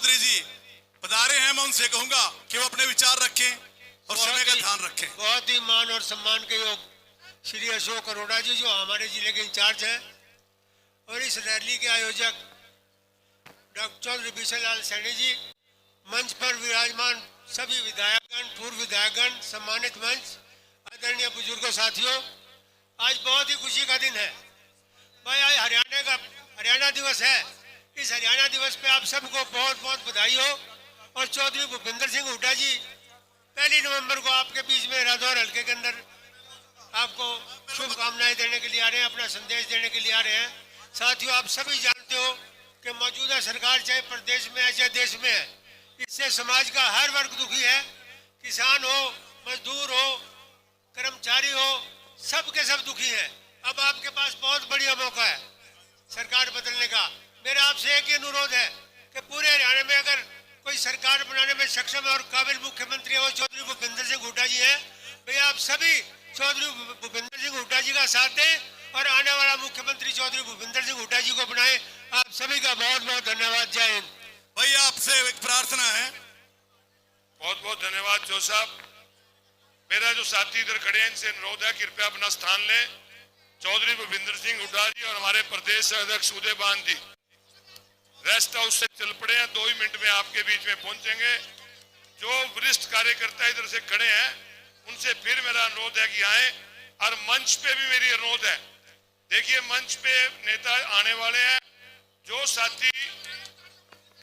चौधरी जी पधारे हैं, मैं उनसे कहूंगा कि वो अपने विचार रखें और समय का ध्यान रखें। बहुत ही मान और सम्मान के योग श्री अशोक अरोड़ा जी जो हमारे जिले के इंचार्ज हैं और इस रैली के आयोजक डॉक्टर चौधरी बिशनलाल सैनी जी, मंच पर विराजमान सभी विधायकगण, पूर्व विधायकगण, सम्मानित मंच, आदरणीय बुजुर्गों, साथियों, आज बहुत ही खुशी का दिन है भाई। आज हरियाणा दिवस है। इस हरियाणा दिवस पे आप सबको बहुत बहुत बधाई हो। और चौधरी भूपेंद्र सिंह हुड्डा जी 1 नवंबर को आपके बीच में रादौर हल्के के अंदर आपको शुभकामनाएं देने के लिए आ रहे हैं, अपना संदेश देने के लिए आ रहे हैं। साथियों, आप सभी जानते हो कि मौजूदा सरकार चाहे प्रदेश में है चाहे देश में है, इससे समाज का हर वर्ग दुखी है। किसान हो, मजदूर हो, कर्मचारी हो, सब के सब दुखी हैं। अब आपके पास बहुत बढ़िया मौका है सरकार बदलने का। मेरा आपसे एक ही अनुरोध है कि पूरे हरियाणा में अगर कोई सरकार बनाने में सक्षम है और काबिल मुख्यमंत्री है वो चौधरी भूपेंद्र सिंह हुड्डा जी है। भैया आप सभी चौधरी भूपेंद्र सिंह हुड्डा जी का साथ दें और आने वाला मुख्यमंत्री चौधरी भूपेंद्र सिंह हुड्डा जी को बनाए। आप सभी का बहुत बहुत धन्यवाद। जय हिंद। भैया आपसे एक प्रार्थना है। बहुत बहुत धन्यवाद जो साहब। मेरा जो साथी इधर खड़े हैं इनसे अनुरोध है कृपया अपना स्थान लें। चौधरी भूपेंद्र सिंह हुड्डा जी और हमारे प्रदेश अध्यक्ष उदयभान जी रेस्ट हाउस से चल पड़े हैं, 2 ही मिनट में आपके बीच में पहुंचेंगे। जो वरिष्ठ कार्यकर्ता इधर से खड़े हैं उनसे फिर मेरा अनुरोध है कि आए। और मंच पे भी मेरी अनुरोध है, देखिए मंच पे नेता आने वाले हैं। जो साथी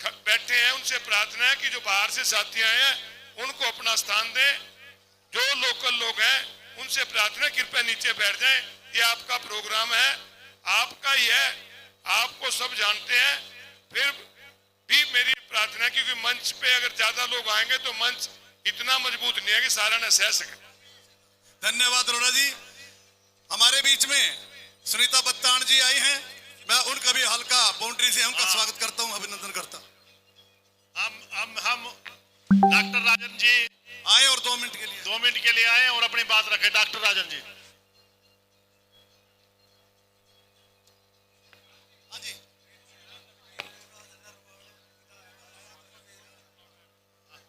बैठे हैं उनसे प्रार्थना है कि जो बाहर से साथी आए हैं उनको अपना स्थान दें। जो लोकल लोग हैं उनसे प्रार्थना कृपया नीचे बैठ जाएं। ये आपका प्रोग्राम है, आपका ही है, आपको सब जानते हैं। फिर भी मेरी प्रार्थना है क्योंकि मंच पे अगर ज्यादा लोग आएंगे तो मंच इतना मजबूत नहीं है कि सारा न सह सके। धन्यवाद अरोड़ा जी। हमारे बीच में सुनीता बत्तान जी आई हैं, मैं उनका भी हल्का बाउंड्री से उनका स्वागत करता हूं, अभिनंदन करता हूं। हम डॉक्टर राजन जी आए और 2 मिनट के लिए आए और अपनी बात रखे। डॉक्टर राजन जी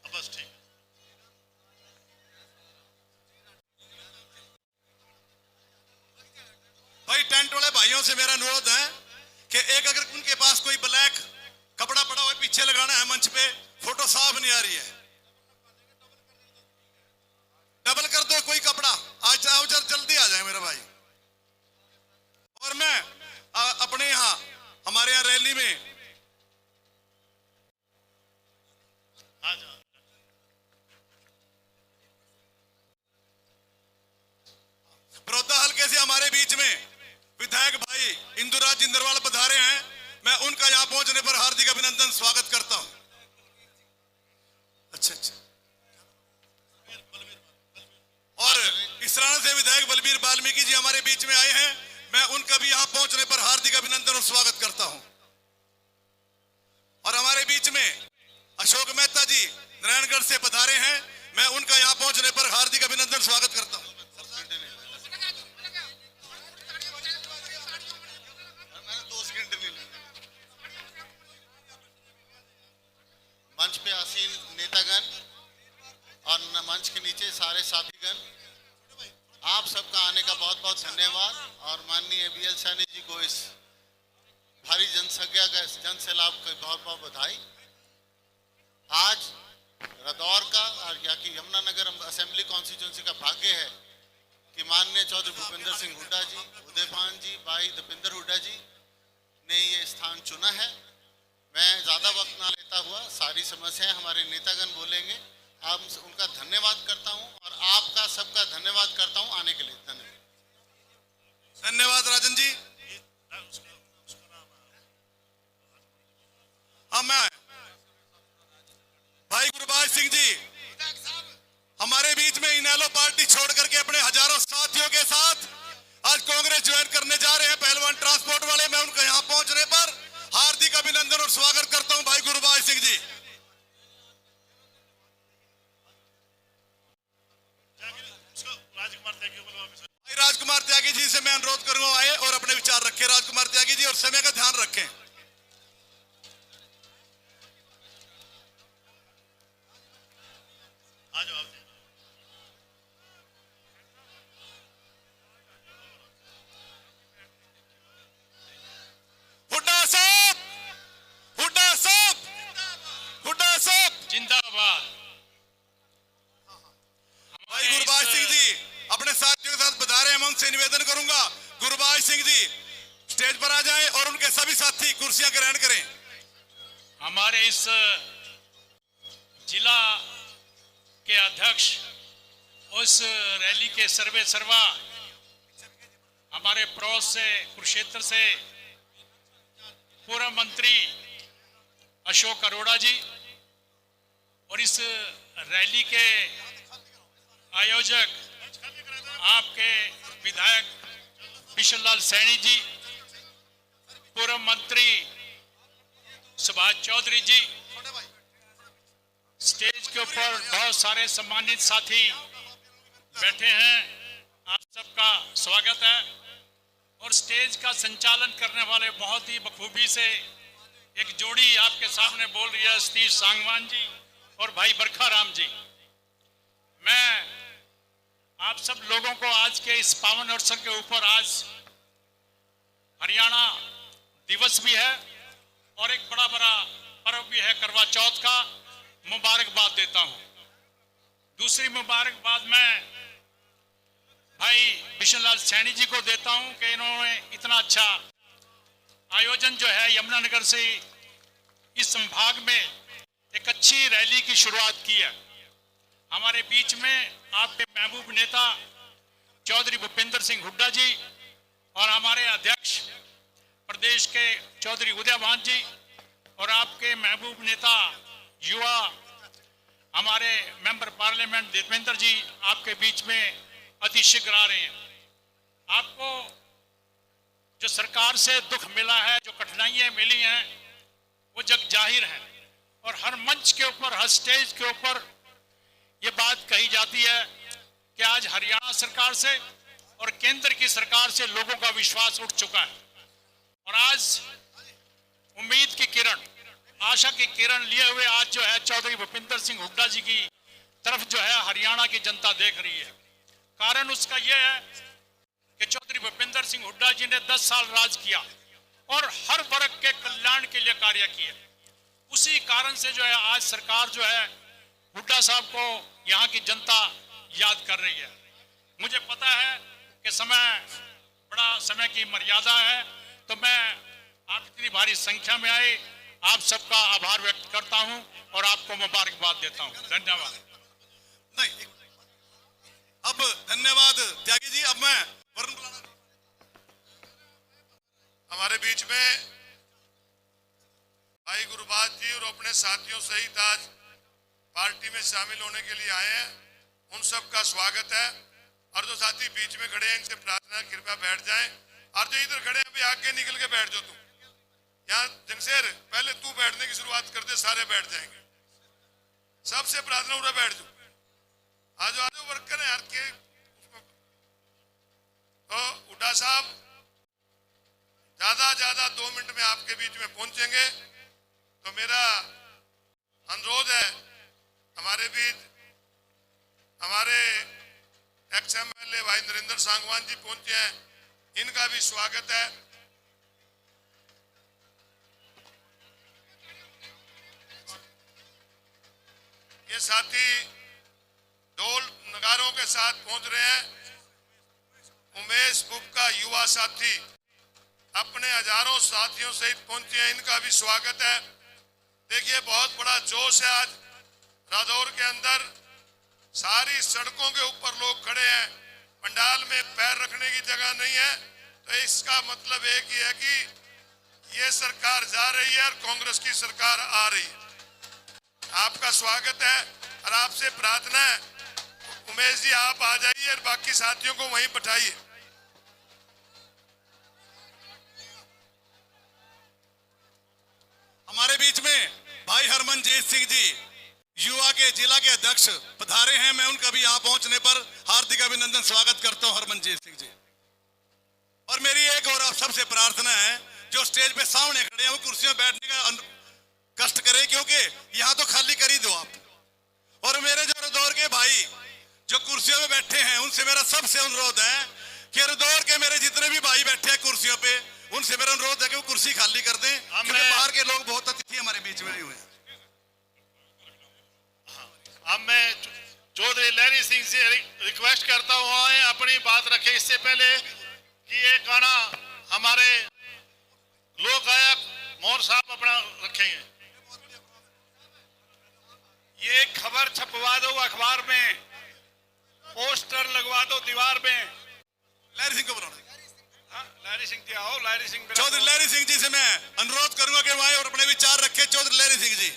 बस ठीक। भाई टेंट वाले भाइयों से मेरा अनुरोध है कि एक अगर उनके पास कोई ब्लैक कपड़ा पड़ा हुआ पीछे लगाना है मंच पे, फोटो साफ नहीं आ रही है, डबल कर दो कोई कपड़ा। आज आओ जल्दी आ जाए मेरा भाई। और मैं अपने यहाँ हमारे यहाँ रैली में बड़ौदा हल्के से हमारे बीच में विधायक भाई इंदुराज जिंदरवाल पधारे हैं। मैं उनका यहां पहुंचने पर हार्दिक अभिनंदन स्वागत करता हूं। अच्छा। और इसराना से विधायक बलबीर वाल्मीकि जी हमारे बीच में आए हैं, मैं उनका भी यहां पहुंचने पर हार्दिक अभिनंदन और स्वागत करता हूं। और हमारे बीच में अशोक मेहता जी नारायणगढ़ से पधारे हैं, मैं उनका यहां पहुंचने पर हार्दिक अभिनंदन स्वागत करता हूं। मंच पे आसीन नेतागण और मंच के नीचे सारे साथीगण, आप सबका आने का बहुत बहुत धन्यवाद। और माननीय बीएल सैनी जी को इस भारी जनसंख्या का जन सैलाब की बहुत बहुत बधाई। आज रादौर का और यहाँ की यमुनानगर असेंबली कॉन्स्टिट्यूंसी का भाग्य है कि माननीय चौधरी भूपेंद्र सिंह हुड्डा जी, उदयभान जी, भाई दीपेंद्र हुड्डा जी ने ये स्थान चुना है। मैं ज़्यादा वक्त ना लेता हुआ सारी समस्याएं हमारे नेतागण बोलेंगे। आप उनका धन्यवाद करता हूं और आपका सबका धन्यवाद करता हूं आने के लिए। धन्यवाद राजन जी। मैं भाई गुरबाज सिंह जी हमारे बीच में इनेलो पार्टी छोड़ करके अपने हजारों साथियों के साथ आज कांग्रेस ज्वाइन करने जा रहे हैं, पहलवान ट्रांसपोर्ट वाले। मैं उनका यहां पहुंचने पर हार्दिक अभिनंदन और स्वागत करता हूं भाई गुरबाज सिंह जी। राजकुमार त्यागी जी से मैं अनुरोध करूंगा आए और अपने विचार रखें। राजकुमार त्यागी जी, और समय का ध्यान रखें। आ जाओ आप। हुड्डा साहब, हुड्डा साहब, हुड्डा साहब जिंदाबाद। भाई गुरबाज सिंह जी अपने साथियों के साथ बता रहे हैं। मैं उनसे निवेदन करूंगा गुरबाज सिंह जी स्टेज पर आ जाएं और उनके सभी साथी कुर्सियां ग्रहण करें। हमारे इस जिला के अध्यक्ष उस रैली के सर्वे सर्वा हमारे पड़ोस से कुरुक्षेत्र से पूर्व मंत्री अशोक अरोड़ा जी और इस रैली के आयोजक आपके विधायक बिशन लाल सैनी जी, पूर्व मंत्री सुभाष चौधरी जी, स्टेज के ऊपर बहुत सारे सम्मानित साथी बैठे हैं, आप सबका स्वागत है। और स्टेज का संचालन करने वाले बहुत ही बखूबी से एक जोड़ी आपके सामने बोल रही है, सतीश सांगवान जी और भाई बरखा राम जी। मैं आप सब लोगों को आज के इस पावन अवसर के ऊपर, आज हरियाणा दिवस भी है और एक बड़ा पर्व भी है करवा चौथ का, मुबारकबाद देता हूं। दूसरी मुबारकबाद मैं भाई बिशन लाल सैनी जी को देता हूं कि इन्होंने इतना अच्छा आयोजन जो है यमुनानगर से इस संभाग में एक अच्छी रैली की शुरुआत की है। हमारे बीच में आपके महबूब नेता चौधरी भूपेंद्र सिंह हुड्डा जी और हमारे अध्यक्ष प्रदेश के चौधरी उदयभान जी और आपके महबूब नेता युवा हमारे मेंबर पार्लियामेंट देवेंद्र जी आपके बीच में अति शीघ्र आ रहे हैं। आपको जो सरकार से दुख मिला है, जो कठिनाइयां मिली हैं, वो जग जाहिर है और हर मंच के ऊपर, हर स्टेज के ऊपर ये बात कही जाती है कि आज हरियाणा सरकार से और केंद्र की सरकार से लोगों का विश्वास उठ चुका है और आज उम्मीद की किरण, आशा की किरण लिए हुए आज जो है चौधरी भूपेंद्र सिंह हुड्डा जी की तरफ जो है हरियाणा की जनता देख रही है। कारण उसका यह है कि चौधरी भूपेंद्र सिंह हुड्डा जी ने 10 साल राज किया और हर वर्ग के कल्याण के लिए कार्य किए। उसी कारण से जो है आज सरकार जो है हुड्डा साहब को यहाँ की जनता याद कर रही है। मुझे पता है कि बड़ा समय की मर्यादा है, तो मैं आप इतनी भारी संख्या में आए, आप सबका आभार व्यक्त करता हूं और आपको मुबारकबाद देता हूं। धन्यवाद। नहीं, अब धन्यवाद त्यागी जी। अब मैं वरुण बुलाना। हमारे बीच में भाई गुरबाज जी और अपने साथियों सहित आज पार्टी में शामिल होने के लिए आए हैं, उन सब का स्वागत है। और जो साथी बीच में खड़े हैं इनसे प्रार्थना कृपया बैठ जाएं, और जो इधर खड़े हैं अभी आगे निकल के बैठ जाओ। तुम यहाँ जंगशेर पहले तू बैठने की शुरुआत कर दे, सारे बैठ जाएंगे। सबसे प्रार्थना उधर बैठ जाओ। आज वर्कर है यार के तो हुड्डा साहब ज्यादा 2 मिनट में आपके बीच में पहुंचेंगे। तो मेरा अनुरोध है, हमारे बीच हमारे एक्स MLA भाई नरेंद्र सांगवान जी पहुंचे हैं, इनका भी स्वागत है। ये साथी ढोल नगारों के साथ पहुंच रहे हैं। उमेश गुप्ता युवा साथी अपने हजारों साथियों सहित पहुंचे हैं, इनका भी स्वागत है। देखिए बहुत बड़ा जोश है आज रादौर के अंदर, सारी सड़कों के ऊपर लोग खड़े हैं, पंडाल में पैर रखने की जगह नहीं है। तो इसका मतलब एक ही है कि ये सरकार जा रही है और कांग्रेस की सरकार आ रही है। आपका स्वागत है और आपसे प्रार्थना है उमेश जी आप आ जाइए और बाकी साथियों को वहीं बैठाइए। हमारे बीच में भाई हरमनजीत सिंह जी युवा के जिला के अध्यक्ष पधारे हैं। मैं उनका भी यहाँ पहुंचने पर हार्दिक अभिनंदन स्वागत करता हूं हरमनजीत सिंह जी। और मेरी एक और आप सबसे प्रार्थना है, जो स्टेज पे सामने खड़े हैं वो कुर्सियों में बैठने का कष्ट करें, क्योंकि यहाँ तो खाली कर ही दो आप। और मेरे जो दौर के भाई जो कुर्सियों पे बैठे हैं उनसे मेरा सबसे अनुरोध है कि हरिद्वार के मेरे जितने भी भाई बैठे हैं कुर्सियों पे, उनसे मेरा अनुरोध है कि वो कुर्सी खाली कर दें, क्योंकि बाहर के लोग बहुत अतिथि हमारे बीच में आए हुए हैं। अब मैं चौधरी लहरी सिंह से रिक्वेस्ट करता हूँ आए अपनी बात रखें। इससे पहले कि ये गाना हमारे लोक गायक मोहन साहब अपना रखेंगे। ये खबर छपवा दो अखबार में, पोस्टर लगवा दो दीवार में। लहरी सिंह को बुलाना। लहरी सिंह जी आओ। लहरी सिंह चौधरी लहरी सिंह जी से मैं अनुरोध करूंगा कि वो आए और अपने विचार रखे। चौधरी लहरी सिंह जी।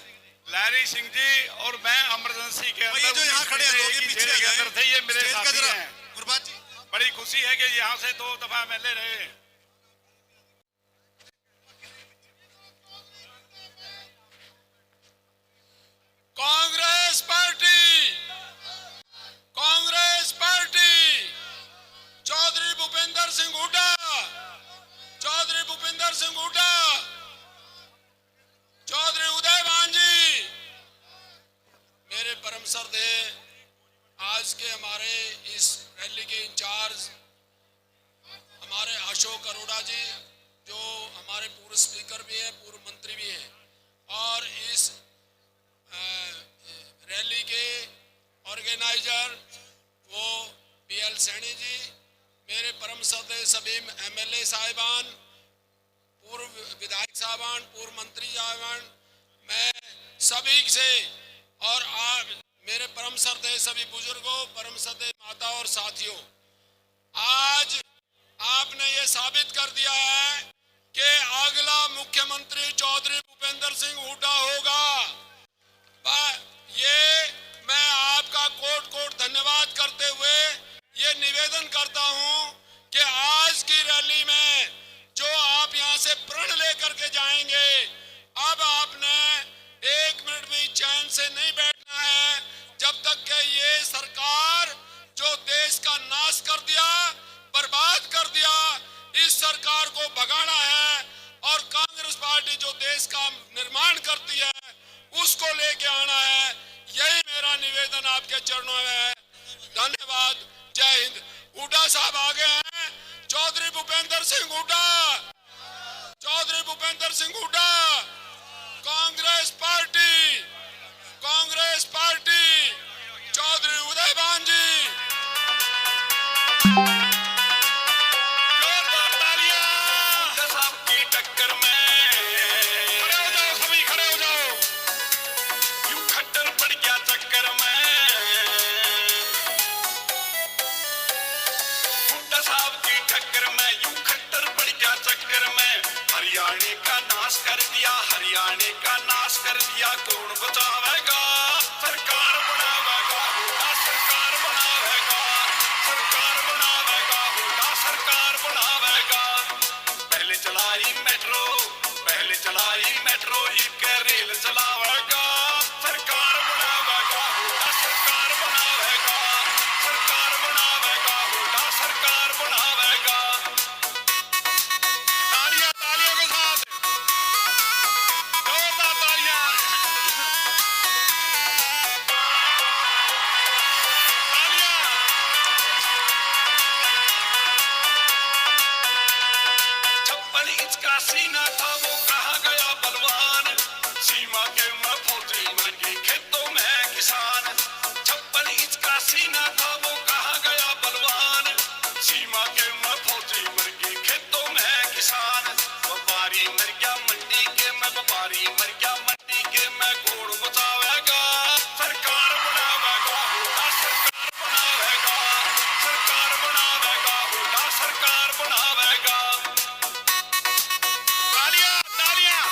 लहरी सिंह जी और मैं इमरजेंसी के अंदर जो यहाँ खड़े हैं लोग ये पीछे के अंदर थे, ये मेरे साथी जरा हैं। गुरबाज जी, बड़ी खुशी है कि यहाँ से 2 दफा एमएलए रहे। कांग्रेस पार्टी चौधरी भूपेंद्र सिंह हुड्डा, चौधरी भूपेंद्र सिंह हुड्डा, चौधरी उदय भांजी, मेरे परम श्रद्धेय आज के हमारे इस रैली के इंचार्ज हमारे अशोक अरोड़ा जी, जो हमारे पूर्व स्पीकर भी हैं, पूर्व मंत्री भी हैं, और इस रैली के ऑर्गेनाइजर वो बीएल सैनी जी, मेरे परम श्रद्धेय सभी एमएलए साहिबान, पूर्व विधायक साहिबान, पूर्व मंत्री साहिबान, मैं सभी से और मेरे परम श्रद्धेय सभी बुजुर्गों, परम श्रद्धेय माता और साथियों, आज आपने ये साबित कर दिया है कि अगला मुख्यमंत्री चौधरी भूपेंद्र सिंह हुड्डा होगा। ये मैं आपका कोट कोट धन्यवाद करते हुए ये निवेदन करता हूं कि आज की रैली में जो आप यहां से प्रण लेकर के जाएंगे, अब आपने 1 मिनट भी चैन से नहीं बैठना है जब तक कि ये सरकार जो देश का नाश कर दिया, बर्बाद कर दिया, इस सरकार को भगाना है और कांग्रेस पार्टी जो देश का निर्माण करती है उसको लेके आना है। यही मेरा निवेदन आपके चरणों में है। धन्यवाद। जय हिंद। हुड्डा साहब आगे हैं। चौधरी भूपेंद्र सिंह हुड्डा, चौधरी भूपेंद्र सिंह हुड्डा, कांग्रेस पार्टी, कांग्रेस पार्टी, चौधरी उदय भांजी। जोरदार तालियां। हुड्डा साहब की टक्कर में खड़े हो जाओ, सभी खड़े हो जाओ। यूं खट्टर पड़ गया चक्कर में। हुड्डा साहब की टक्कर में यूं खट्टर पड़ गया चक्कर में। हरियाणा का नाश कर दिया, हरियाणा का नाश कर दिया। कौन बचावेगा? सरकार बनावेगा, हुड्डा सरकार बनावेगा, सरकार बनावेगा, हुड्डा सरकार बनावेगा। पहले चलाई मेट्रो, पहले चलाई मेट्रो, एक रेल चलावेगा। सरकार बनावेगा, हुड्डा सरकार बनावेगा, सरकार बनावेगा, हुड्डा सरकार बनावेगा। तालियां, तालियों के साथ जोरदार तालियां। तालियां। 56 इंच का सीना था वो कहा गया बलवान। सीमा के मैं फौजी मर गई खेतों में किसान। 56 इंच का सीना था वो कहा गया बलवान। सीमा के मैं फौजी मर गई खेतों में किसान। व्यापारी मर गया मंडी के मैं, व्यापारी मर गया मंडी के मैं। घोड़ बचावेगा, सरकार बनावेगा, हुड्डा सरकार बनावेगा, सरकार बनावेगा, हुड्डा सरकार बनावेगा। तालियां, तालियां।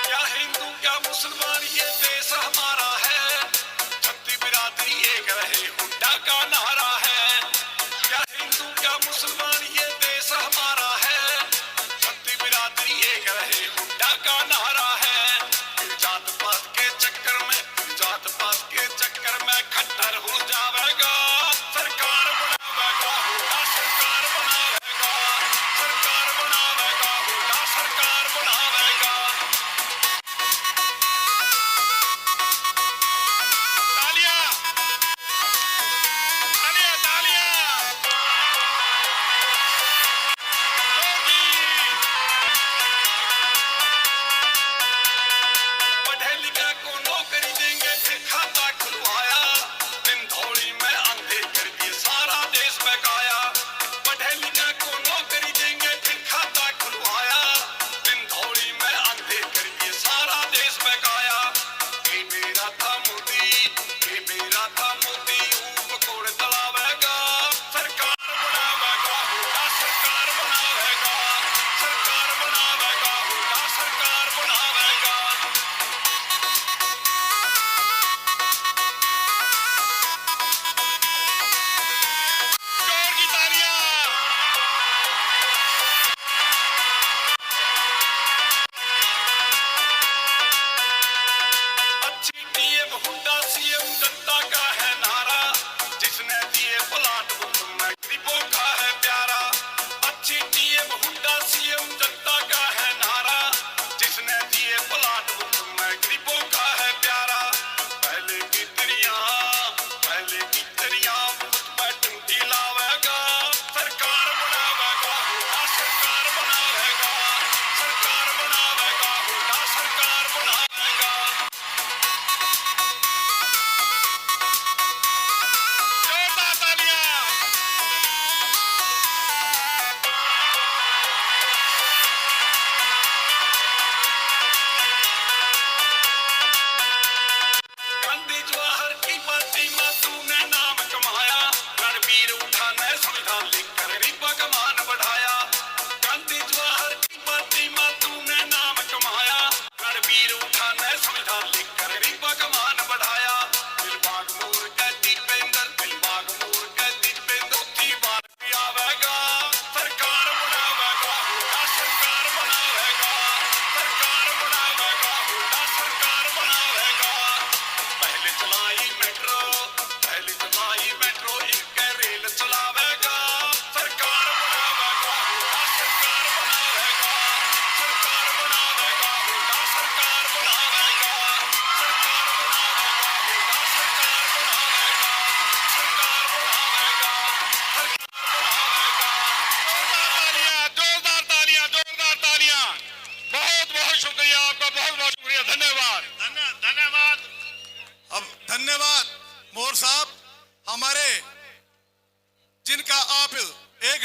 क्या हिंदू क्या मुसलमान ये देश हमारा है। छत्ती बिरादरी एक रहे, हुड्डा का नारा है। क्या हिंदू क्या मुसलमान ये देश हमारा है। छत्ती बिरादरी एक रहे, हुड्डा का नारा है। जात पात के चक्कर में, जात पात के चक्कर में खट्टर हो जावेगा। सरकार बनावेगा,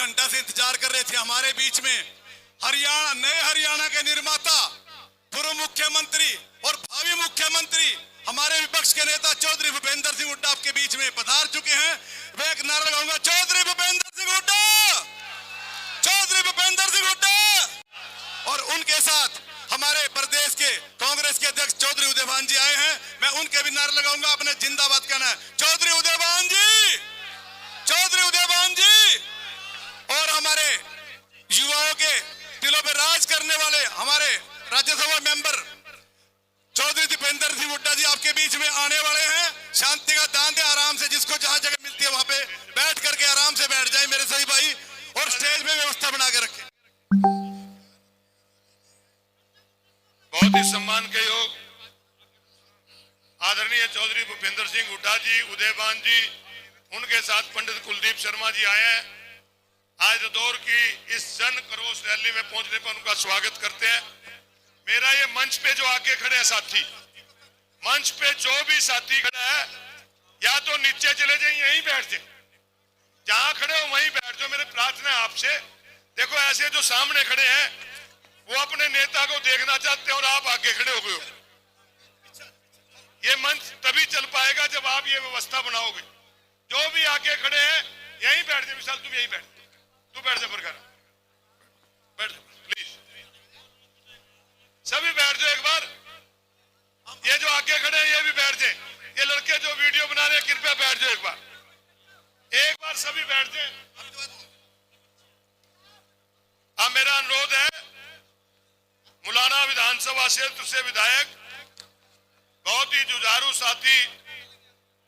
घंटा से इंतजार कर रहे थे। हमारे बीच में हरियाणा, नए हरियाणा के निर्माता, पूर्व मुख्यमंत्री और भावी मुख्यमंत्री, हमारे विपक्ष के नेता चौधरी भूपेंद्र सिंह हुड्डा आपके बीच में पधार चुके हैं। मैं एक नारा लगाऊंगा, चौधरी भूपेंद्र सिंह हुड्डा, चौधरी भूपेंद्र सिंह हुड्डा। और उनके साथ हमारे प्रदेश के कांग्रेस के अध्यक्ष चौधरी उदयभान जी आए हैं। मैं उनके भी नारा लगाऊंगा, अपने जिंदाबाद कहना है, चौधरी उदयभान जी, चौधरी उदयभान जी। और हमारे युवाओं के दिलों पर राज करने वाले हमारे राज्यसभा मेंबर चौधरी दीपेंद्र सिंह हुड्डा जी आपके बीच में आने वाले हैं। शांति का दान दे, आराम से, जिसको जहां जगह मिलती है वहां पे बैठ करके आराम से बैठ जाए मेरे सभी भाई, और स्टेज में व्यवस्था बना के रखें। बहुत ही सम्मान के योग आदरणीय चौधरी भूपेंद्र सिंह हुड्डा जी, उदयभान जी, उनके साथ पंडित कुलदीप शर्मा जी आए हैं। आज दौर की इस जन क्रोश रैली में पहुंचने पर उनका स्वागत करते हैं। मेरा ये मंच पे जो आके खड़े हैं साथी, मंच पे जो भी साथी खड़ा है, या तो नीचे चले जाए, यहीं बैठ जाए, जहां खड़े हो वहीं बैठ जाओ। मेरी प्रार्थना है आपसे, देखो ऐसे जो सामने खड़े हैं वो अपने नेता को देखना चाहते हैं और आप आगे खड़े हो गए हो। ये मंच तभी चल पाएगा जब आप ये व्यवस्था बनाओगे। जो भी आगे खड़े हैं यहीं बैठ जाए। विशाल तुम यहीं बैठ, तू बैठ जा, प्रकार बैठ जा प्लीज, सभी बैठ जाओ एक बार। ये जो आगे खड़े हैं ये भी बैठ जाए। ये लड़के जो वीडियो बना रहे हैं कृपया बैठ जाओ एक बार सभी बैठ जाए। अब मेरा अनुरोध है, मुलाना विधानसभा क्षेत्र से विधायक बहुत ही जुझारू साथी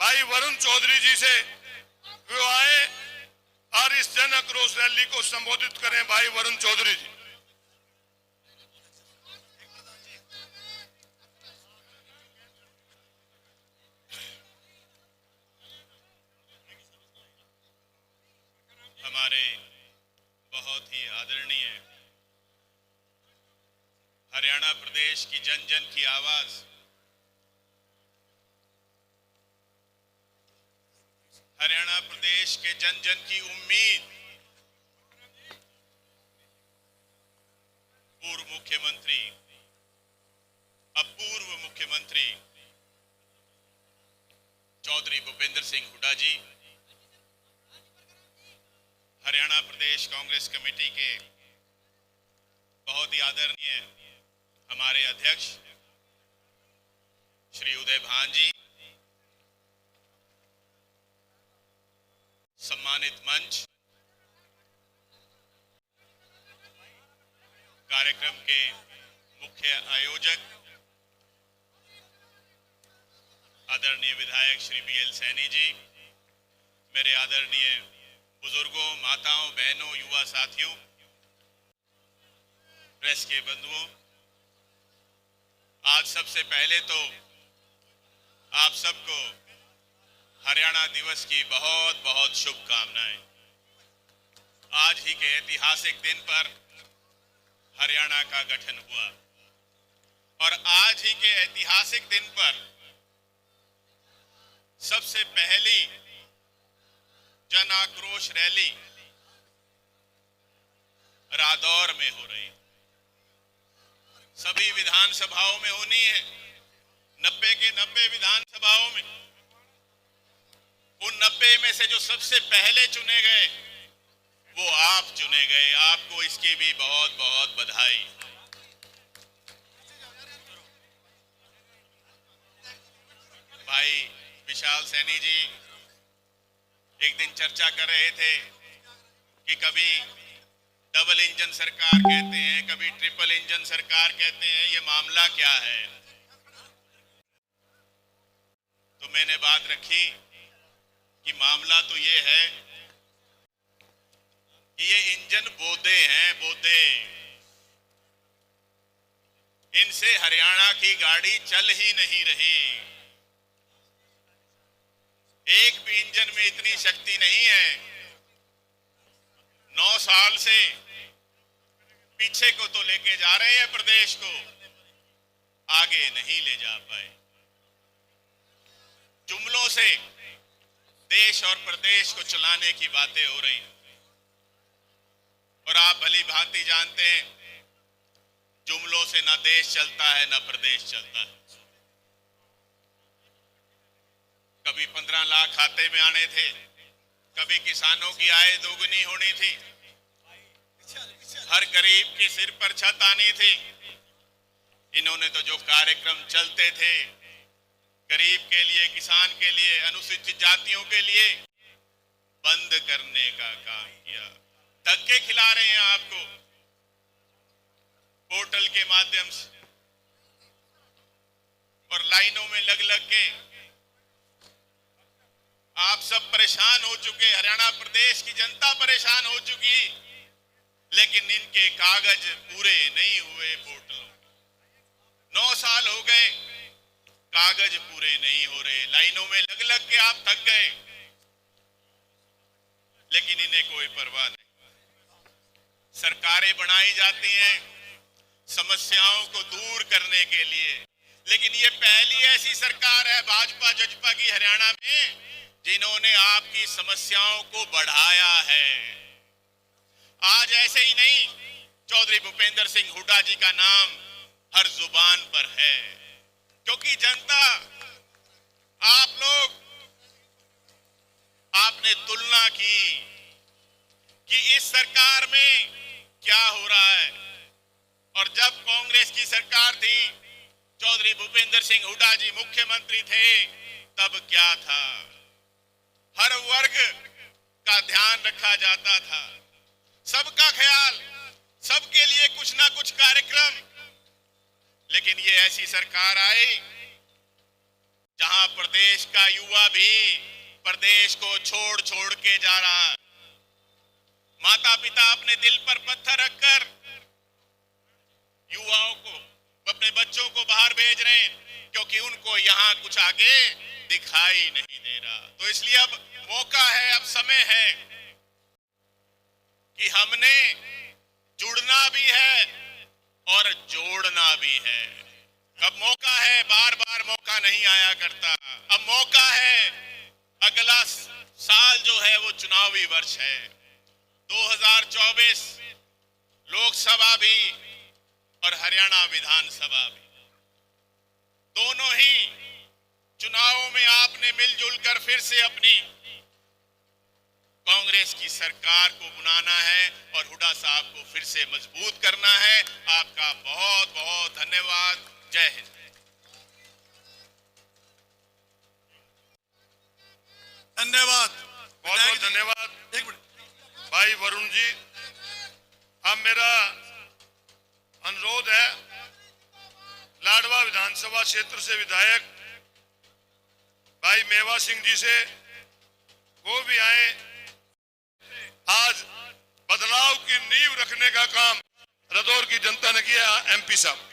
भाई वरुण चौधरी जी से वो आए और इस जन आक्रोश रैली को संबोधित करें। भाई वरुण चौधरी जी। हमारे बहुत ही आदरणीय हरियाणा प्रदेश की जन जन की आवाज, हरियाणा प्रदेश के जन जन की उम्मीद, पूर्व मुख्यमंत्री, अब पूर्व मुख्यमंत्री चौधरी भूपेंद्र सिंह हुड्डा जी, हरियाणा प्रदेश कांग्रेस कमेटी के बहुत ही आदरणीय हमारे अध्यक्ष श्री उदयभान जी, सम्मानित मंच, कार्यक्रम के मुख्य आयोजक आदरणीय विधायक श्री बीएल सैनी जी, मेरे आदरणीय बुजुर्गों, माताओं, बहनों, युवा साथियों, प्रेस के बंधुओं, आज सबसे पहले तो आप सबको हरियाणा दिवस की बहुत बहुत शुभकामनाएं। आज ही के ऐतिहासिक दिन पर हरियाणा का गठन हुआ और आज ही के ऐतिहासिक दिन पर सबसे पहली जन आक्रोश रैली रादौर में हो रही। सभी विधानसभाओं में होनी है, 90 के 90 विधानसभाओं में। उन 90 में से जो सबसे पहले चुने गए वो आप चुने गए। आपको इसकी भी बहुत बहुत बधाई। भाई विशाल सैनी जी एक दिन चर्चा कर रहे थे कि कभी डबल इंजन सरकार कहते हैं, कभी ट्रिपल इंजन सरकार कहते हैं, ये मामला क्या है। तो मैंने बात रखी कि मामला तो ये है कि ये इंजन बोदे हैं, बोदे। इनसे हरियाणा की गाड़ी चल ही नहीं रही। एक भी इंजन में इतनी शक्ति नहीं है। 9 साल से पीछे को तो लेके जा रहे हैं प्रदेश को, आगे नहीं ले जा पाए। जुमलों से देश और प्रदेश को चलाने की बातें हो रही। और आप भली भांति जानते हैं, जुमलों से ना देश चलता है ना प्रदेश चलता है। कभी 15 लाख खाते में आने थे, कभी किसानों की आय दोगुनी होनी थी, हर गरीब के सिर पर छत आनी थी। इन्होंने तो जो कार्यक्रम चलते थे गरीब के लिए, किसान के लिए, अनुसूचित जातियों के लिए, बंद करने का काम किया। धक्के खिला रहे हैं आपको पोर्टल के माध्यम से, और लाइनों में लग लग के आप सब परेशान हो चुके, हरियाणा प्रदेश की जनता परेशान हो चुकी, लेकिन इनके कागज पूरे नहीं हुए। पोर्टलों 9 साल हो गए, कागज पूरे नहीं हो रहे, लाइनों में लग लग के आप थक गए, लेकिन इन्हें कोई परवाह नहीं। सरकारें बनाई जाती हैं समस्याओं को दूर करने के लिए, लेकिन ये पहली ऐसी सरकार है भाजपा जजपा की हरियाणा में जिन्होंने आपकी समस्याओं को बढ़ाया है। आज ऐसे ही नहीं, चौधरी भूपेंद्र सिंह हुड्डा जी का नाम हर जुबान पर है, क्योंकि जनता, आप लोग, आपने तुलना की कि इस सरकार में क्या हो रहा है, और जब कांग्रेस की सरकार थी, चौधरी भूपेंद्र सिंह हुड्डा जी मुख्यमंत्री थे, तब क्या था? हर वर्ग का ध्यान रखा जाता था, सबका ख्याल, सबके लिए कुछ ना कुछ कार्यक्रम। लेकिन ये ऐसी सरकार आई जहां प्रदेश का युवा भी प्रदेश को छोड़ छोड़ के जा रहा है। माता पिता अपने दिल पर पत्थर रखकर युवाओं को, अपने बच्चों को बाहर भेज रहे हैं, क्योंकि उनको यहां कुछ आगे दिखाई नहीं दे रहा। तो इसलिए अब मौका है, अब समय है कि हमने जुड़ना भी है और जोड़ना भी है। अब मौका है, बार बार मौका नहीं आया करता। अब मौका है, अगला साल जो है वो चुनावी वर्ष है, 2024 लोकसभा भी और हरियाणा विधानसभा भी। दोनों ही चुनावों में आपने मिलजुल कर फिर से अपनी कांग्रेस की सरकार को बनाना है और हुड्डा साहब को फिर से मजबूत करना है। आपका बहुत बहुत धन्यवाद। जय हिंद। धन्यवाद, बहुत बहुत धन्यवाद। एक मिनट भाई वरुण जी, अब मेरा अनुरोध है, लाडवा विधानसभा क्षेत्र से विधायक भाई मेवा सिंह जी से, वो भी आए। आज बदलाव की नींव रखने का काम रदौर की जनता ने किया। एमपी साहब,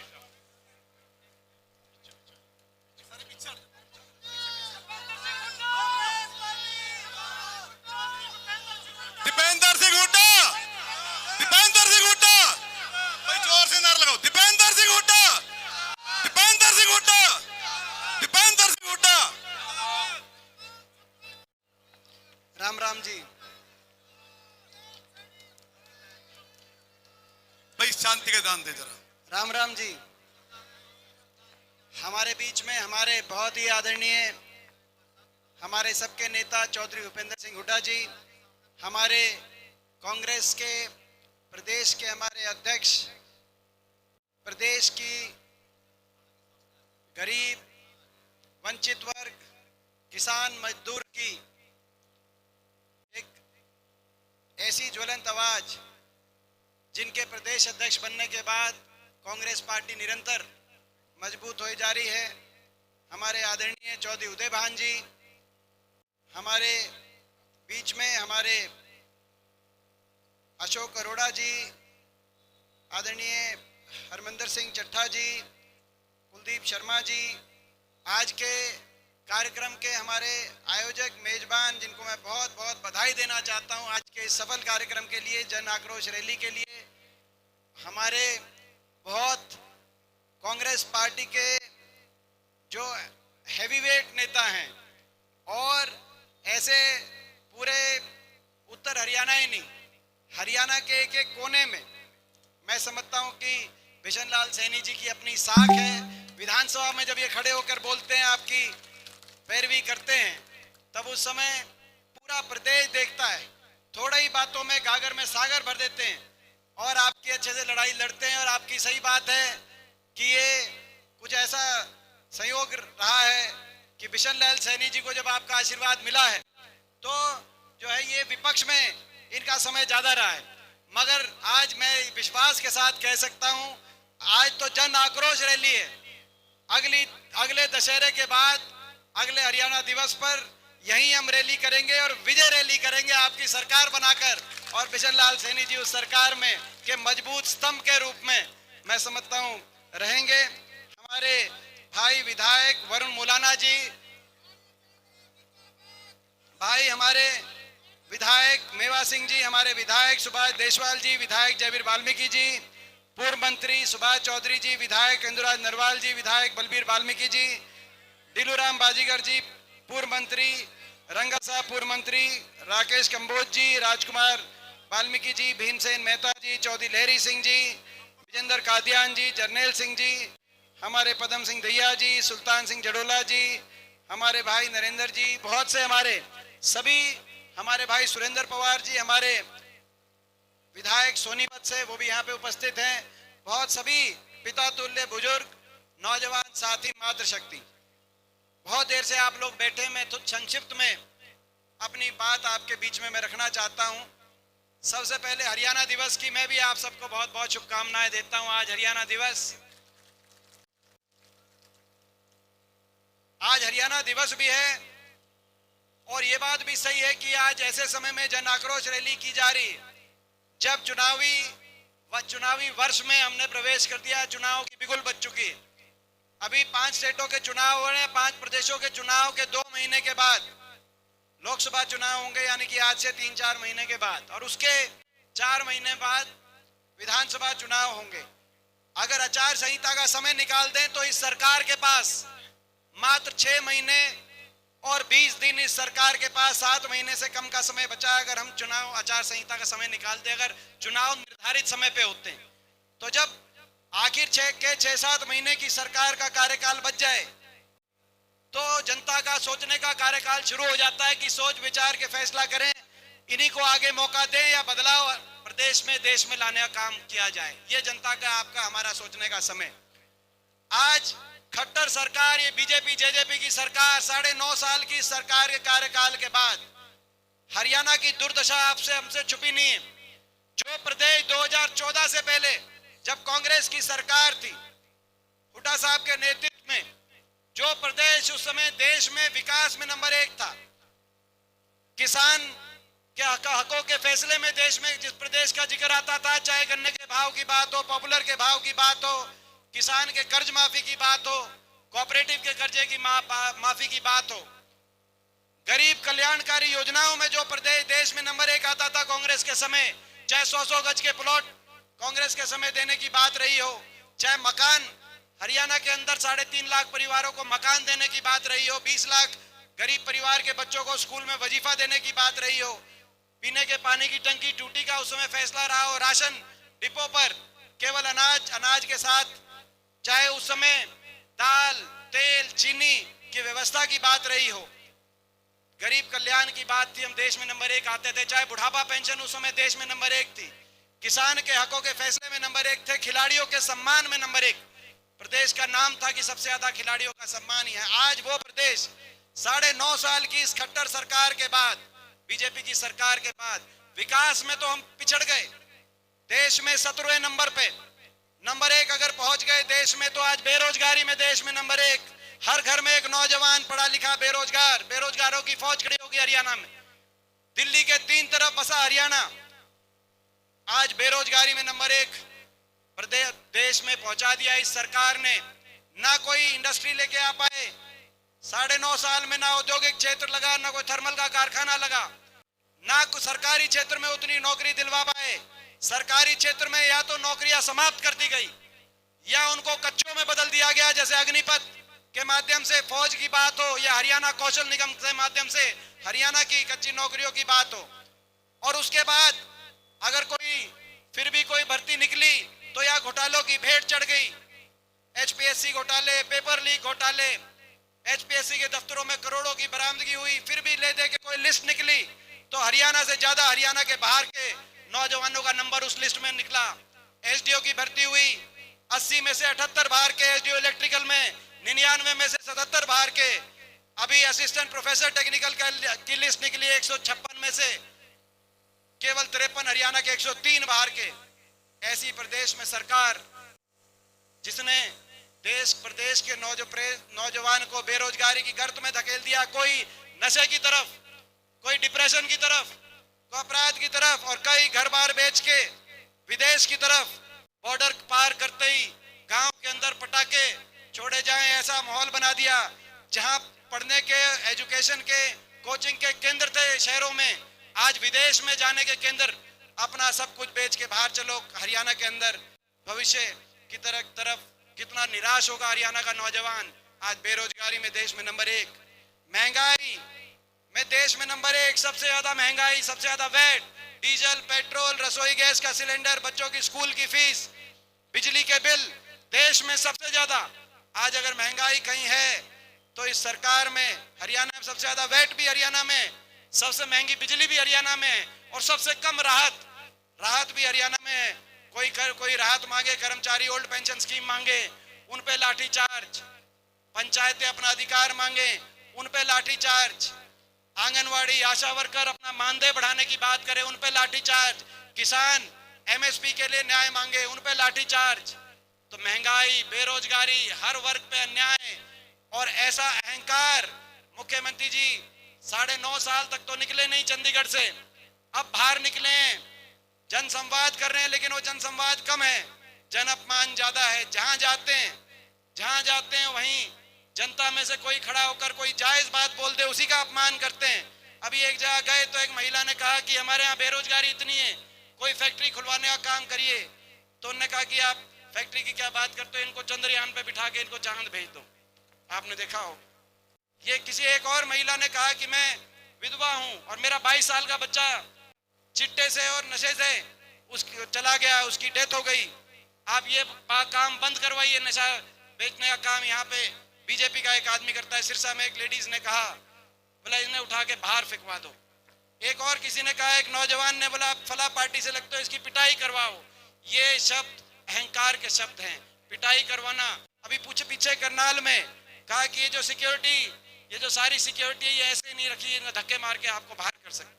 दीपेंद्र सिंह हुड्डा, दीपेंद्र सिंह हुड्डा, भाई जोर से नारा लगाओ, दीपेंद्र सिंह हुड्डा, दीपेंद्र सिंह हुड्डा, दीपेंद्र सिंह हुड्डा। राम राम जी। भाई शांति का दान दे जरा। राम राम जी। हमारे बीच में हमारे बहुत ही आदरणीय हमारे सबके नेता चौधरी भूपेंद्र सिंह हुड्डा जी, हमारे कांग्रेस के प्रदेश के हमारे अध्यक्ष, प्रदेश की गरीब, वंचित वर्ग, किसान, मजदूर की एक ऐसी ज्वलंत आवाज, जिनके प्रदेश अध्यक्ष बनने के बाद कांग्रेस पार्टी निरंतर मजबूत हो जा रही है, हमारे आदरणीय चौधरी उदय भान जी, हमारे बीच में हमारे अशोक अरोड़ा जी, आदरणीय हरमिंदर सिंह चट्ठा जी, कुलदीप शर्मा जी, आज के कार्यक्रम के हमारे आयोजक मेजबान, जिनको मैं बहुत बहुत बधाई देना चाहता हूं आज के सफल कार्यक्रम के लिए, जन आक्रोश रैली के लिए। हमारे बहुत कांग्रेस पार्टी के जो हैवीवेट नेता हैं, और ऐसे पूरे उत्तर हरियाणा ही नहीं, हरियाणा के एक एक कोने में मैं समझता हूं कि बिशन लाल सैनी जी की अपनी साख है। विधानसभा में जब ये खड़े होकर बोलते हैं, आपकी पैरवी करते हैं, तब उस समय पूरा प्रदेश देखता है। थोड़ा ही बातों में गागर में सागर भर देते हैं और आपकी अच्छे से लड़ाई लड़ते हैं। और आपकी सही बात है कि ये कुछ ऐसा संयोग रहा है कि बिशन लाल सैनी जी को जब आपका आशीर्वाद मिला है तो जो है ये विपक्ष में इनका समय ज्यादा रहा है। मगर आज मैं विश्वास के साथ कह सकता हूं, आज तो जन आक्रोश रैली है। अगले दशहरे के बाद अगले हरियाणा दिवस पर यहीं हम रैली करेंगे और विजय रैली करेंगे आपकी सरकार बनाकर। और बिशन लाल सैनी जी उस सरकार में के मजबूत स्तंभ के रूप में मैं समझता हूं रहेंगे। हमारे भाई विधायक वरुण मुलाना जी, भाई हमारे विधायक मेवा सिंह जी, हमारे विधायक सुभाष देशवाल जी, विधायक जयवीर वाल्मीकि जी, पूर्व मंत्री सुभाष चौधरी जी, विधायक इंदुराज नरवाल जी, विधायक बलबीर वाल्मीकि जी, डिलूराम बाजीगर जी, पूर्व मंत्री रंगा साहब, पूर्व मंत्री राकेश कंबोज जी, राजकुमार वाल्मीकि जी, भीमसेन मेहता जी, चौधरी लहरी सिंह जी, विजेंद्र कादियान जी, जरनेल सिंह जी, हमारे पदम सिंह दहिया जी, सुल्तान सिंह जडोला जी, हमारे भाई नरेंद्र जी, बहुत से हमारे सभी, हमारे भाई सुरेंद्र पवार जी, हमारे विधायक सोनीपत से, वो भी यहाँ पे उपस्थित हैं। बहुत सभी पिता तुल्य बुजुर्ग, नौजवान साथी, मातृशक्ति, बहुत देर से आप लोग बैठे। मैं तो संक्षिप्त में अपनी बात आपके बीच में मैं रखना चाहता हूँ। सबसे पहले हरियाणा दिवस की मैं भी आप सबको बहुत बहुत शुभकामनाएं देता हूँ। आज हरियाणा दिवस, आज हरियाणा दिवस भी है और ये बात भी सही है कि आज ऐसे समय में जन आक्रोश रैली की जा रही है जब चुनावी वर्ष में हमने प्रवेश कर दिया। चुनाव की बिगुल बज चुकी है। अभी 5 स्टेटों के चुनाव हो रहे हैं। 5 प्रदेशों के चुनाव के 2 महीने के बाद लोकसभा चुनाव होंगे, यानी कि आज से 3-4 महीने के बाद, और उसके 4 महीने बाद विधानसभा चुनाव होंगे। अगर आचार संहिता का समय निकाल दें तो इस सरकार के पास मात्र 6 महीने और 20 दिन, इस सरकार के पास 7 महीने से कम का समय बचा। अगर हम चुनाव आचार संहिता का समय निकालते, अगर चुनाव निर्धारित समय पे होते हैं, तो जब आखिर 6-7 महीने की सरकार का कार्यकाल बच जाए तो जनता का सोचने का कार्यकाल शुरू हो जाता है कि सोच विचार के फैसला करें, इन्हीं को आगे मौका दें या बदलाव प्रदेश में, देश में लाने का काम किया जाए। ये जनता का, आपका, हमारा सोचने का समय। आज खट्टर सरकार, ये बीजेपी जेजेपी की सरकार, 9.5 साल की सरकार के कार्यकाल के बाद हरियाणा की दुर्दशा आपसे हमसे छुपी नहीं है। जो प्रदेश 2014 से पहले जब कांग्रेस की सरकार थी, हुड्डा साहब के नेतृत्व में, जो प्रदेश उस समय देश में विकास में नंबर 1 था, किसान के हकों के फैसले में देश में जिस प्रदेश का जिक्र आता था, चाहे गन्ने के भाव की बात हो, पॉपुलर के भाव की बात हो, किसान के कर्ज माफी की बात हो, कोऑपरेटिव के कर्जे की माफी की बात हो, गरीब कल्याणकारी योजनाओं में जो प्रदेश देश में नंबर 1 आता था कांग्रेस के समय, चाहे 100 गज के प्लॉट कांग्रेस के समय देने की बात रही हो, चाहे मकान हरियाणा के अंदर 3.5 लाख परिवारों को मकान देने की बात रही हो, 20 लाख गरीब परिवार के बच्चों को स्कूल में वजीफा देने की बात रही हो, पीने के पानी की टंकी टूटी का उस समय फैसला रहा हो, राशन डिपो पर केवल अनाज के साथ, चाहे उस समय दाल, तेल, चीनी की व्यवस्था की बात रही हो, गरीब कल्याण की बात थी, हम देश में नंबर 1 आते थे, चाहे बुढ़ापा पेंशन उस समय देश में नंबर 1 थी, किसान के हकों के फैसले में नंबर 1 थे, खिलाड़ियों के सम्मान में नंबर 1 प्रदेश का नाम था कि सबसे ज्यादा खिलाड़ियों का सम्मान ही है। आज वो प्रदेश 9.5 साल की इस खट्टर सरकार के बाद, बीजेपी की सरकार के बाद, विकास में तो हम पिछड़ गए। देश में 17वें नंबर पे, नंबर 1 अगर पहुंच गए देश में, तो आज बेरोजगारी में देश में नंबर 1। हर घर में एक नौजवान पढ़ा लिखा बेरोजगार, बेरोजगारों की फौज खड़ी होगी हरियाणा में। दिल्ली के 3 तरफ बसा हरियाणा आज बेरोजगारी में नंबर 1 प्रदेश देश में पहुंचा दिया इस सरकार ने। ना कोई इंडस्ट्री लेके आ पाए, 9.5 साल में ना औद्योगिक क्षेत्र लगा, ना कोई थर्मल का कारखाना लगा, ना सरकारी क्षेत्र में उतनी नौकरी दिलवा पाए। सरकारी क्षेत्र में या तो नौकरियां समाप्त कर दी गई या उनको कच्चों में बदल दिया गया, जैसे अग्निपथ के माध्यम से फौज की बात हो या हरियाणा कौशल निगम के माध्यम से हरियाणा की कच्ची नौकरियों की बात हो। और उसके बाद अगर फिर भी कोई भर्ती निकली तो यहाँ घोटालों की भेंट चढ़ गई। एचपीएससी घोटाले, पेपर लीक घोटाले, एचपीएससी के दफ्तरों में करोड़ों की बरामदगी हुई, फिर भी ले दे के कोई लिस्ट निकली तो हरियाणा से ज्यादा हरियाणा के बाहर के नौजवानों का नंबर उस लिस्ट में निकला। एसडीओ की भर्ती हुई, 80 में से 78 बाहर के एसडीओ इलेक्ट्रिकल में, 99 में से 77 बाहर के। अभी असिस्टेंट प्रोफेसर टेक्निकल की लिस्ट निकली 156 में से केवल 53 हरियाणा के, 103 बाहर के। ऐसी प्रदेश में सरकार जिसने देश प्रदेश के नौजवान को बेरोजगारी की गर्त में धकेल दिया, कोई नशे की तरफ, कोई डिप्रेशन की तरफ, कोई अपराध की तरफ, और कई घर बार बेच के विदेश की तरफ, बॉर्डर पार करते ही गांव के अंदर पटाखे छोड़े जाएं, ऐसा माहौल बना दिया। जहां पढ़ने के, एजुकेशन के, कोचिंग के केंद्र थे शहरों में, आज विदेश में जाने के केंद्र। अपना सब कुछ बेच के बाहर चलो। हरियाणा के अंदर भविष्य की तरफ कितना निराश होगा हरियाणा का नौजवान। आज बेरोजगारी में देश में नंबर 1, महंगाई में देश में नंबर 1, सबसे ज्यादा महंगाई, सबसे ज्यादा वैट, डीजल, पेट्रोल, रसोई गैस का सिलेंडर, बच्चों की स्कूल की फीस, बिजली के बिल, देश में सबसे ज्यादा। आज अगर महंगाई कहीं है तो इस सरकार में, हरियाणा में सबसे ज्यादा वैट भी हरियाणा में, सबसे महंगी बिजली भी हरियाणा में, और सबसे कम राहत भी हरियाणा में। कोई राहत मांगे, कर्मचारी ओल्ड पेंशन स्कीम मांगे, उन पे लाठीचार्ज, पंचायतें अपना अधिकार मांगे, उन पे लाठीचार्ज, आंगनवाड़ी, आशा वर्कर अपना मानदेय बढ़ाने की बात करें, उन पे लाठीचार्ज, किसान एमएसपी के लिए न्याय मांगे, उन पे लाठीचार्ज। तो महंगाई, बेरोजगारी, हर वर्ग पे अन्याय और ऐसा अहंकार। मुख्यमंत्री जी 9.5 साल तक तो निकले नहीं चंडीगढ़ से, अब बाहर निकले हैं, जन संवाद कर रहे हैं, लेकिन वो जन संवाद कम है, जन अपमान ज्यादा है। जहां जाते हैं वहीं जनता में से कोई खड़ा होकर कोई जायज बात बोल दे, उसी का अपमान करते हैं। अभी एक जगह गए तो एक महिला ने कहा कि हमारे यहाँ बेरोजगारी इतनी है, कोई फैक्ट्री खुलवाने का काम करिए। तो उन्होंने कहा कि आप फैक्ट्री की क्या बात करते हो, इनको चंद्रयान पे बिठा के इनको चांद भेज दो। आपने देखा हो। ये किसी एक और महिला ने कहा कि मैं विधवा हूं और मेरा 22 साल का बच्चा चिट्टे से और नशे से चला गया, उसकी डेथ हो गई। आप ये काम बंद करवाइए, नशा बेचने का काम यहाँ पे बीजेपी का एक आदमी करता है। सिरसा में एक लेडीज ने कहा, बोला इन्हें उठा के बाहर फेंकवा दो। एक और किसी ने कहा, एक नौजवान ने बोला फला पार्टी से लगता है इसकी पिटाई करवाओ। ये शब्द अहंकार के शब्द हैं, पिटाई करवाना। अभी पीछे करनाल में कहा कि ये जो सारी सिक्योरिटी है ये ऐसे नहीं रखी, इन्हें धक्के मार के आपको बाहर कर सकते।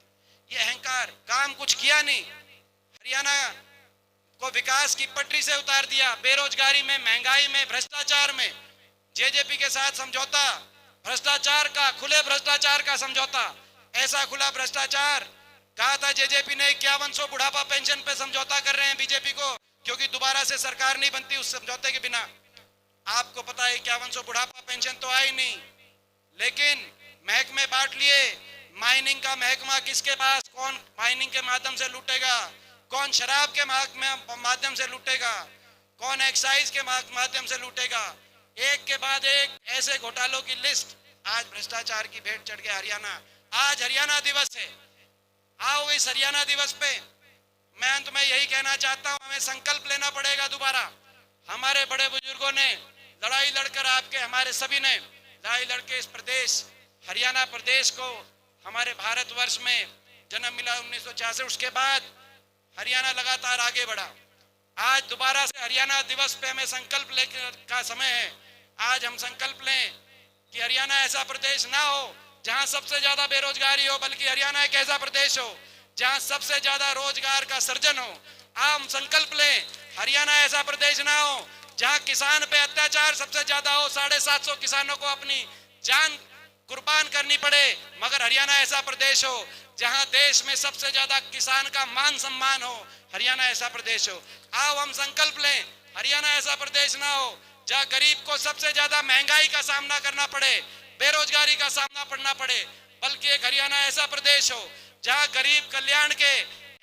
ये अहंकार, काम कुछ किया नहीं, हरियाणा को विकास की पटरी से उतार दिया। बेरोजगारी में, महंगाई में, भ्रष्टाचार में जेजेपी के साथ समझौता, भ्रष्टाचार का, खुले भ्रष्टाचार का समझौता। ऐसा खुला भ्रष्टाचार कहा था जेजेपी ने 5100 बुढ़ापा पेंशन पे समझौता कर रहे हैं बीजेपी को, क्योंकि दोबारा से सरकार नहीं बनती उस समझौते के बिना। आपको पता है 5100 बुढ़ापा पेंशन तो आई नहीं, लेकिन महकमे बांट लिए। माइनिंग का महकमा किसके पास, कौन माइनिंग के माध्यम से लूटेगा, कौन शराब के माध्यम से लूटेगा, कौन एक्साइज के माध्यम से लूटेगा। एक के बाद एक ऐसे घोटालों की लिस्ट। आज भ्रष्टाचार की भेंट चढ़ गया हरियाणा। आज हरियाणा दिवस है, आओ इस हरियाणा दिवस पे मैं अंत में यही कहना चाहता हूं, हमें संकल्प लेना पड़ेगा दोबारा। हमारे बड़े बुजुर्गों ने लड़ाई लड़कर, आपके हमारे सभी ने लड़ाई लड़के इस प्रदेश हरियाणा प्रदेश को, हमारे भारतवर्ष में जन्म मिला 1966। उसके बाद हरियाणा लगातार आगे बढ़ा। आज दोबारा से हरियाणा दिवस पे हमें संकल्प लेकर का समय है। आज हम संकल्प लें कि हरियाणा ऐसा प्रदेश ना हो जहां सबसे ज्यादा बेरोजगारी हो, बल्कि हरियाणा एक ऐसा प्रदेश हो जहां सबसे ज्यादा रोजगार का सृजन हो। हम संकल्प लें हरियाणा ऐसा प्रदेश ना हो जहां किसान पे अत्याचार सबसे ज्यादा हो, 750 किसानों को अपनी जान कुर्बान करनी पड़े, मगर हरियाणा ऐसा प्रदेश हो जहां देश में सबसे ज्यादा किसान का मान सम्मान हो। हरियाणा ऐसा प्रदेश हो। आओ हम संकल्प लें, हरियाणा ऐसा प्रदेश ना हो जहां गरीब को सबसे ज्यादा महंगाई का सामना करना पड़े, बेरोजगारी का सामना करना पड़े, बल्कि एक हरियाणा ऐसा प्रदेश हो जहां गरीब कल्याण के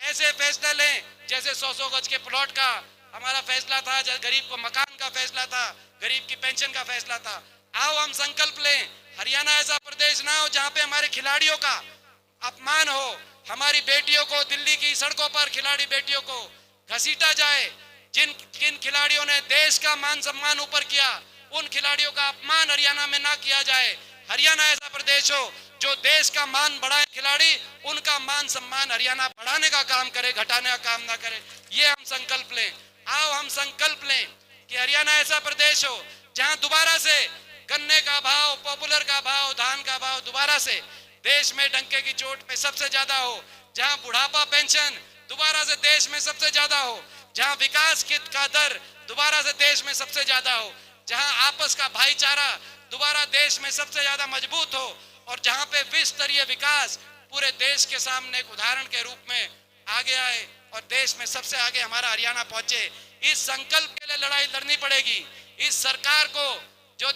ऐसे फैसले लें जैसे 100 गज के प्लॉट का हमारा फैसला था, गरीब को मकान का फैसला था, गरीब की पेंशन का फैसला था। आओ हम संकल्प लें, हरियाणा ऐसा प्रदेश ना हो जहां पे हमारे खिलाड़ियों का अपमान हो, हमारी बेटियों को दिल्ली की सड़कों पर खिलाड़ी बेटियों को घसीटा जाए, जिन खिलाड़ियों ने देश का मान सम्मान ऊपर किया, उन खिलाड़ियों का अपमान हरियाणा में ना किया जाए। हरियाणा ऐसा प्रदेश हो जो देश का मान बढ़ाए, खिलाड़ी उनका मान सम्मान हरियाणा बढ़ाने का काम करे, घटाने का काम ना करे। ये हम संकल्प लें। आओ हम संकल्प लें कि हरियाणा ऐसा प्रदेश हो जहां दोबारा से गन्ने का भाव, पॉपुलर का भाव, धान का भाव दोबारा से देश में डंके की चोट में सबसे ज्यादा हो, जहां बुढ़ापा पेंशन दोबारा से देश में सबसे ज्यादा हो, जहां विकास का दर दोबारा से देश में सबसे ज्यादा हो, जहां आपस का भाईचारा दोबारा देश में सबसे ज्यादा मजबूत हो, और जहां पे विश्व स्तरीय विकास पूरे देश के सामने एक उदाहरण के रूप में आगे आए और देश में सबसे आगे हमारा हरियाणा पहुंचे। इस संकल्प के लिए लड़ाई लड़नी पड़ेगी। इस सरकार को, जो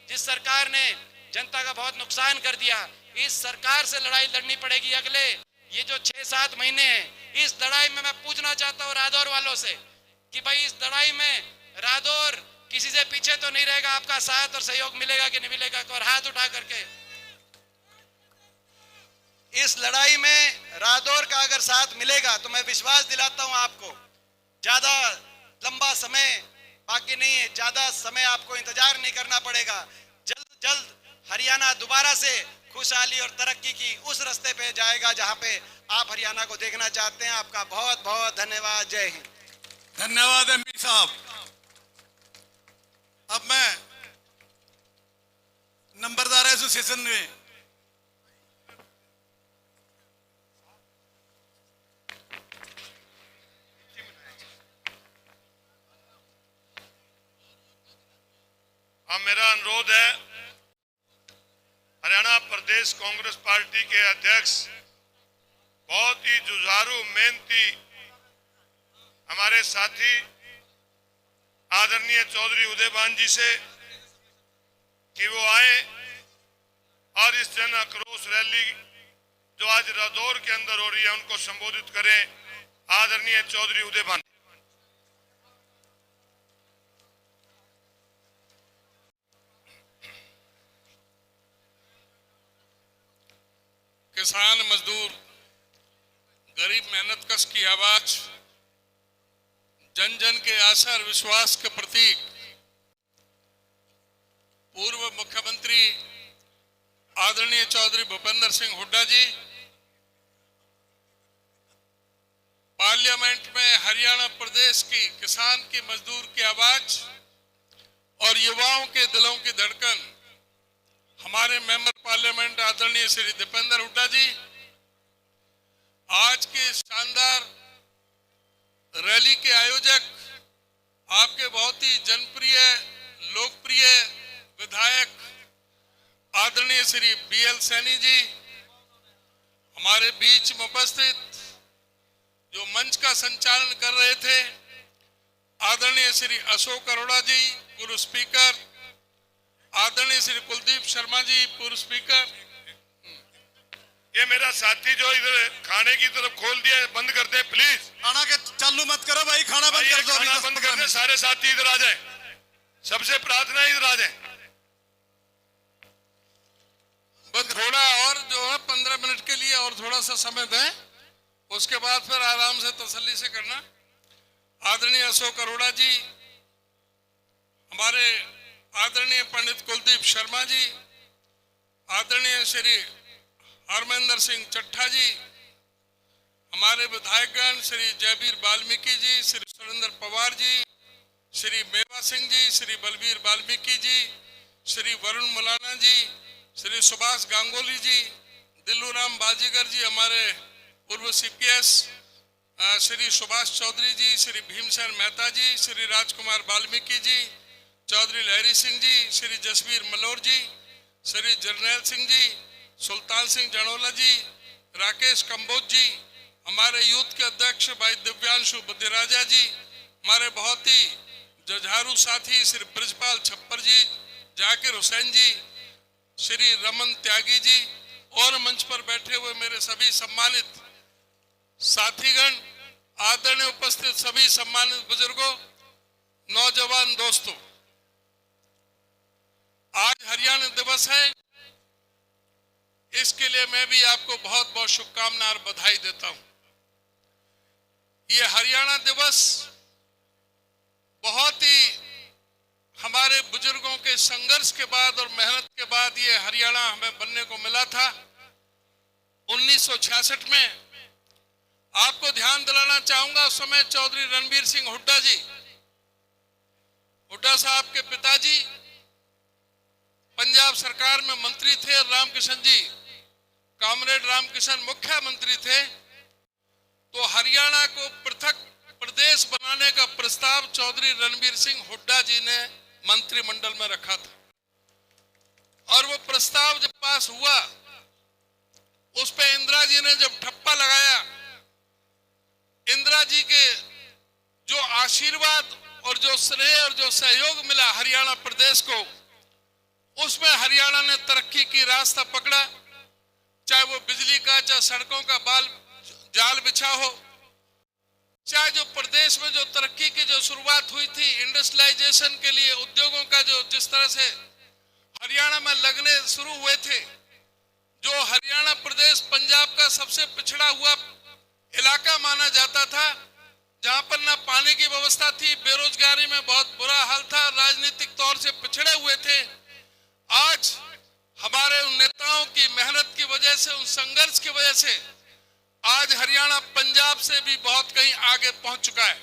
जिस सरकार ने जनता का बहुत नुकसान कर दिया, इस सरकार से लड़ाई लड़नी पड़ेगी। अगले ये जो 6-7 महीने हैं, इस लड़ाई में मैं पूछना चाहता हूँ रादौर वालों से कि भाई इस लड़ाई में रादौर किसी से पीछे तो नहीं रहेगा, आपका साथ और सहयोग मिलेगा कि नहीं मिलेगा? और हाथ उठा करके। इस लड़ाई में रादौर का अगर साथ मिलेगा तो मैं विश्वास दिलाता हूं आपको, ज्यादा लंबा समय बाकी नहीं है, ज्यादा समय आपको इंतजार नहीं करना पड़ेगा। जल्द हरियाणा दोबारा से खुशहाली और तरक्की की उस रास्ते पे जाएगा जहां पे आप हरियाणा को देखना चाहते हैं। आपका बहुत बहुत धन्यवाद। जय हिंद। धन्यवाद एमपी साहब। अब मैं नंबरदार एसोसिएशन में अब मेरा अनुरोध है, हरियाणा प्रदेश कांग्रेस पार्टी के अध्यक्ष, बहुत ही जुझारू मेहनती हमारे साथी आदरणीय चौधरी उदयभान जी से कि वो आए और इस जन आक्रोश रैली जो आज रादौर के अंदर हो रही है उनको संबोधित करें। आदरणीय चौधरी उदयभान। किसान, मजदूर, गरीब मेहनतकश की आवाज, जन जन के आशा और विश्वास के प्रतीक पूर्व मुख्यमंत्री आदरणीय चौधरी भूपेंद्र सिंह हुड्डा जी पार्लियामेंट में हरियाणा प्रदेश की किसान की, मजदूर की आवाज और युवाओं के दिलों की धड़कन हमारे मेंबर पार्लियामेंट आदरणीय श्री दीपेंद्र हुड्डा जी आज के शानदार रैली के आयोजक, आपके बहुत ही जनप्रिय, लोकप्रिय विधायक आदरणीय श्री बीएल सैनी जी, हमारे बीच में उपस्थित जो मंच का संचालन कर रहे थे आदरणीय श्री अशोक अरोड़ा जी, पूर्व स्पीकर, आदरणीय श्री कुलदीप शर्मा जी, पूर्व स्पीकर। ये मेरा साथी जो इधर खाने की तरफ खोल दिया है, बंद कर दे प्लीज। खाना के चालू मत करो भाई, खाना बंद कर दो। खाना बंद कर दे, सारे साथी इधर आ जाएं। सबसे प्रार्थना इधर आ जाएं। बस थोड़ा और जो है 15 मिनट के लिए और थोड़ा सा समय दें, उसके बाद फिर आराम से तसल्ली से करना। आदरणीय अशोक अरोड़ा जी, हमारे आदरणीय पंडित कुलदीप शर्मा जी, आदरणीय श्री हरमेंद्र सिंह चट्ठा जी, हमारे विधायकगण श्री जयवीर वाल्मीकि जी, श्री सुरेंद्र पवार जी, श्री मेवा सिंह जी, श्री बलबीर वाल्मीकि जी, श्री वरुण मुलाना जी, श्री सुभाष गांगुली जी, दिल्लूराम बाजीगर जी, हमारे पूर्व सीपीएस श्री सुभाष चौधरी जी, श्री भीमसेन मेहता जी, श्री राजकुमार वाल्मीकि जी, चौधरी लहरी सिंह जी, श्री जसवीर मलोर जी, श्री जरनैल सिंह जी, सुल्तान सिंह जनोला जी, राकेश कंबोज जी, हमारे यूथ के अध्यक्ष भाई दिव्यांशु बुद्धिराजा जी, हमारे बहुत ही जुझारू साथी श्री ब्रजपाल छप्पर जी, जाकिर हुसैन जी, श्री रमन त्यागी जी और मंच पर बैठे हुए मेरे सभी सम्मानित साथीगण, आदरणीय उपस्थित सभी सम्मानित बुजुर्गों, नौजवान दोस्तों, आज हरियाणा दिवस है। इसके लिए मैं भी आपको बहुत बहुत शुभकामनाएं और बधाई देता हूं। ये हरियाणा दिवस बहुत ही हमारे बुजुर्गों के संघर्ष के बाद और मेहनत के बाद ये हरियाणा हमें बनने को मिला था। 1966 में आपको ध्यान दिलाना चाहूंगा, उस समय चौधरी रणबीर सिंह हुड्डा जी, हुड्डा साहब के पिताजी पंजाब सरकार में मंत्री थे, रामकिशन जी, कॉमरेड रामकिशन मुख्यमंत्री थे। तो हरियाणा को पृथक प्रदेश बनाने का प्रस्ताव चौधरी रणबीर सिंह हुड्डा जी ने मंत्रिमंडल में रखा था और वो प्रस्ताव जब पास हुआ उस पे इंदिरा जी ने जब ठप्पा लगाया, इंदिरा जी के जो आशीर्वाद और जो स्नेह और जो सहयोग मिला हरियाणा प्रदेश को, उसमें हरियाणा ने तरक्की की रास्ता पकड़ा। चाहे वो बिजली का, चाहे सड़कों का जाल बिछा हो, चाहे जो प्रदेश में जो तरक्की की जो शुरुआत हुई थी इंडस्ट्रियलाइजेशन के लिए, उद्योगों का जो जिस तरह से हरियाणा में लगने शुरू हुए थे, जो हरियाणा प्रदेश पंजाब का सबसे पिछड़ा हुआ इलाका माना जाता था, जहां पर ना पानी की व्यवस्था थी, बेरोजगारी में बहुत बुरा हाल था, राजनीतिक तौर से पिछड़े हुए थे। आज हमारे उन नेताओं की मेहनत की वजह से, उन संघर्ष की वजह से आज हरियाणा पंजाब से भी बहुत कहीं आगे पहुंच चुका है।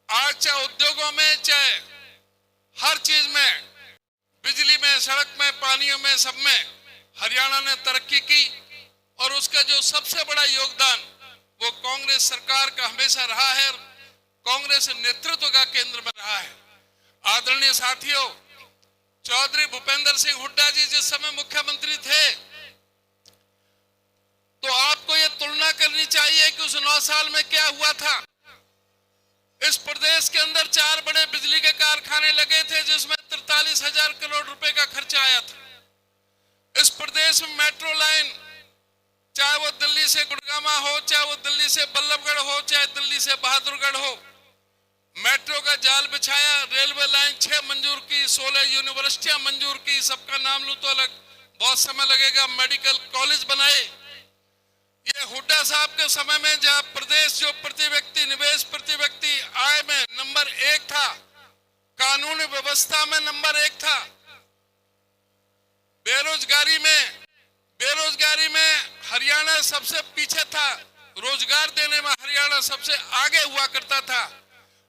आज चाहे उद्योगों में, चाहे हर चीज में, बिजली में, सड़क में, पानियों में, सब में हरियाणा ने तरक्की की और उसका जो सबसे बड़ा योगदान वो कांग्रेस सरकार का हमेशा रहा है, कांग्रेस नेतृत्व का केंद्र में रहा है। आदरणीय साथियों, चौधरी भूपेंद्र सिंह हुड्डा जी जिस समय मुख्यमंत्री थे, तो आपको ये तुलना करनी चाहिए कि उस 9 साल में क्या हुआ था। इस प्रदेश के अंदर 4 बड़े बिजली के कारखाने लगे थे जिसमें 43,000 करोड़ रुपए का खर्चा आया था। इस प्रदेश में मेट्रो लाइन, चाहे वो दिल्ली से गुड़गामा हो, चाहे वो दिल्ली से बल्लभगढ़ हो, चाहे दिल्ली से बहादुरगढ़ हो, मेट्रो का जाल बिछाया। रेलवे लाइन 6 मंजूर की, 16 यूनिवर्सिटियां मंजूर की, सबका नाम लूं तो अलग बहुत समय लगेगा। मेडिकल कॉलेज बनाए। ये हुड्डा साहब के समय में जहां प्रदेश जो प्रति व्यक्ति निवेश, प्रति व्यक्ति आय में नंबर 1 था, कानूनी व्यवस्था में नंबर 1 था, बेरोजगारी में हरियाणा सबसे पीछे था, रोजगार देने में हरियाणा सबसे आगे हुआ करता था।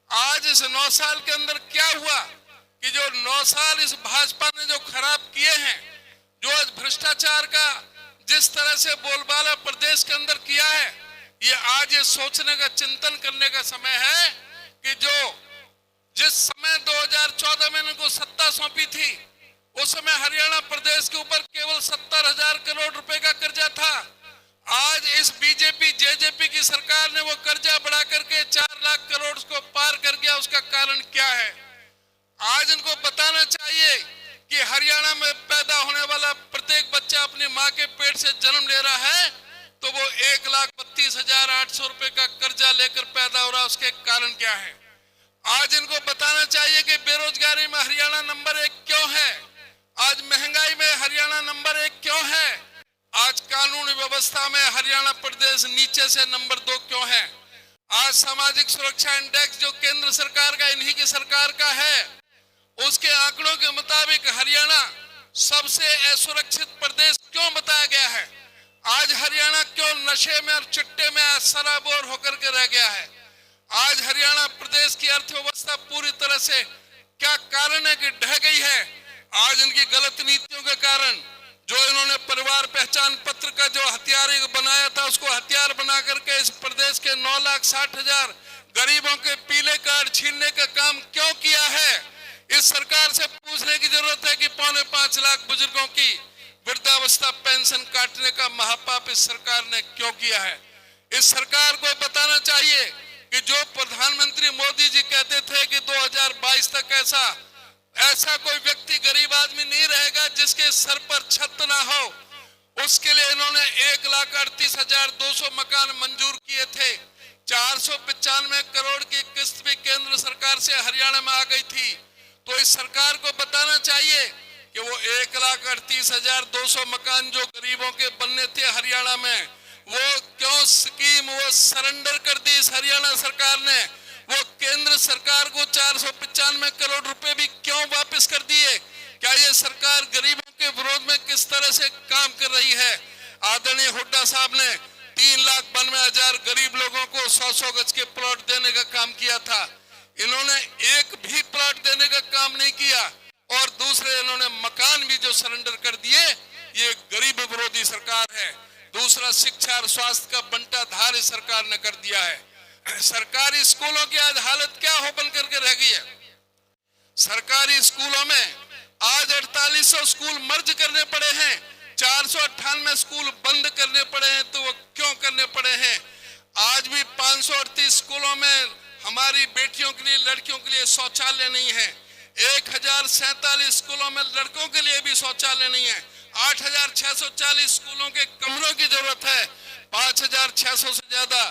आज इस 9 साल के अंदर क्या हुआ कि जो 9 साल इस भाजपा ने जो खराब किए हैं, जो आज भ्रष्टाचार का जिस तरह से बोलबाला प्रदेश के अंदर किया है, ये आज ये सोचने का, चिंतन करने का समय है कि जिस समय 2014 में इनको सत्ता सौंपी थी, उस समय हरियाणा प्रदेश के ऊपर केवल 70,000 करोड़ रुपए का कर्जा था। आज इस बीजेपी जेजेपी की सरकार ने वो कर्जा बढ़ा करके 4 लाख करोड़ को पार कर गया। उसका कारण क्या है? आज इनको बताना चाहिए कि हरियाणा में पैदा होने वाला प्रत्येक बच्चा अपनी माँ के पेट से जन्म ले रहा है तो वो 1,32,800 रुपए का कर्जा लेकर पैदा हो रहा है। उसके कारण क्या है? आज इनको बताना चाहिए कि बेरोजगारी में हरियाणा नंबर 1 क्यों है, आज महंगाई में हरियाणा नंबर 1 क्यों है, आज कानून व्यवस्था में हरियाणा प्रदेश नीचे से नंबर 2 क्यों है। आज सामाजिक सुरक्षा इंडेक्स जो केंद्र सरकार का, इन्हीं की सरकार का है, उसके आंकड़ों के मुताबिक हरियाणा सबसे असुरक्षित प्रदेश क्यों बताया गया है। आज हरियाणा क्यों नशे में और चिट्टे में सराबोर होकर के रह गया है। आज हरियाणा प्रदेश की अर्थव्यवस्था पूरी तरह से क्या कारण है कि ढह गई है। आज इनकी गलत नीतियों के कारण, जो इन्होंने परिवार पहचान पत्र का जो हथियार बनाया था, उसको हथियार बना करके इस प्रदेश के 9,60,000 गरीबों के पीले कार्ड छीनने का काम क्यों किया है। इस सरकार से पूछने की जरूरत है कि 5.25 लाख बुजुर्गों की वृद्धावस्था पेंशन काटने का महापाप इस सरकार ने क्यों किया है। इस सरकार को बताना चाहिए कि जो प्रधानमंत्री मोदी जी कहते थे कि 2022 तक ऐसा कोई व्यक्ति, गरीब आदमी नहीं रहेगा जिसके सर पर छत ना हो, उसके लिए इन्होंने 1,38,200 मकान मंजूर किए थे। 495 करोड़ की किस्त भी केंद्र सरकार से हरियाणा में आ गई थी। तो इस सरकार को बताना चाहिए कि वो 1,38,200 मकान जो गरीबों के बनने थे हरियाणा में, वो क्यों स्कीम वो सरेंडर कर दी इस हरियाणा सरकार ने? वो केंद्र सरकार को 495 करोड़ रुपए भी क्यों वापस कर दिए? क्या ये सरकार गरीबों के विरोध में किस तरह से काम कर रही है? आदरणीय हुड्डा साहब ने 3,92,000 गरीब लोगों को 100-100 गज के प्लॉट देने का काम किया था। इन्होंने एक भी प्लॉट देने का काम नहीं किया, और दूसरे इन्होंने मकान भी जो सरेंडर कर दिए। ये गरीब विरोधी सरकार है। दूसरा, शिक्षा और स्वास्थ्य का बंटाधार इस सरकार ने कर दिया है। सरकारी स्कूलों की आज हालत क्या हो बन करके रह गई है? सरकारी स्कूलों में आज 4800 स्कूल मर्ज करने पड़े हैं, 498 स्कूल बंद करने पड़े हैं। तो वो क्यों करने पड़े हैं? आज भी 538 स्कूलों में हमारी बेटियों के लिए, लड़कियों के लिए शौचालय नहीं है। 1047 स्कूलों में लड़कों के लिए भी शौचालय नहीं है। 8,640 स्कूलों के कमरों की जरूरत है। 5,600 से ज्यादा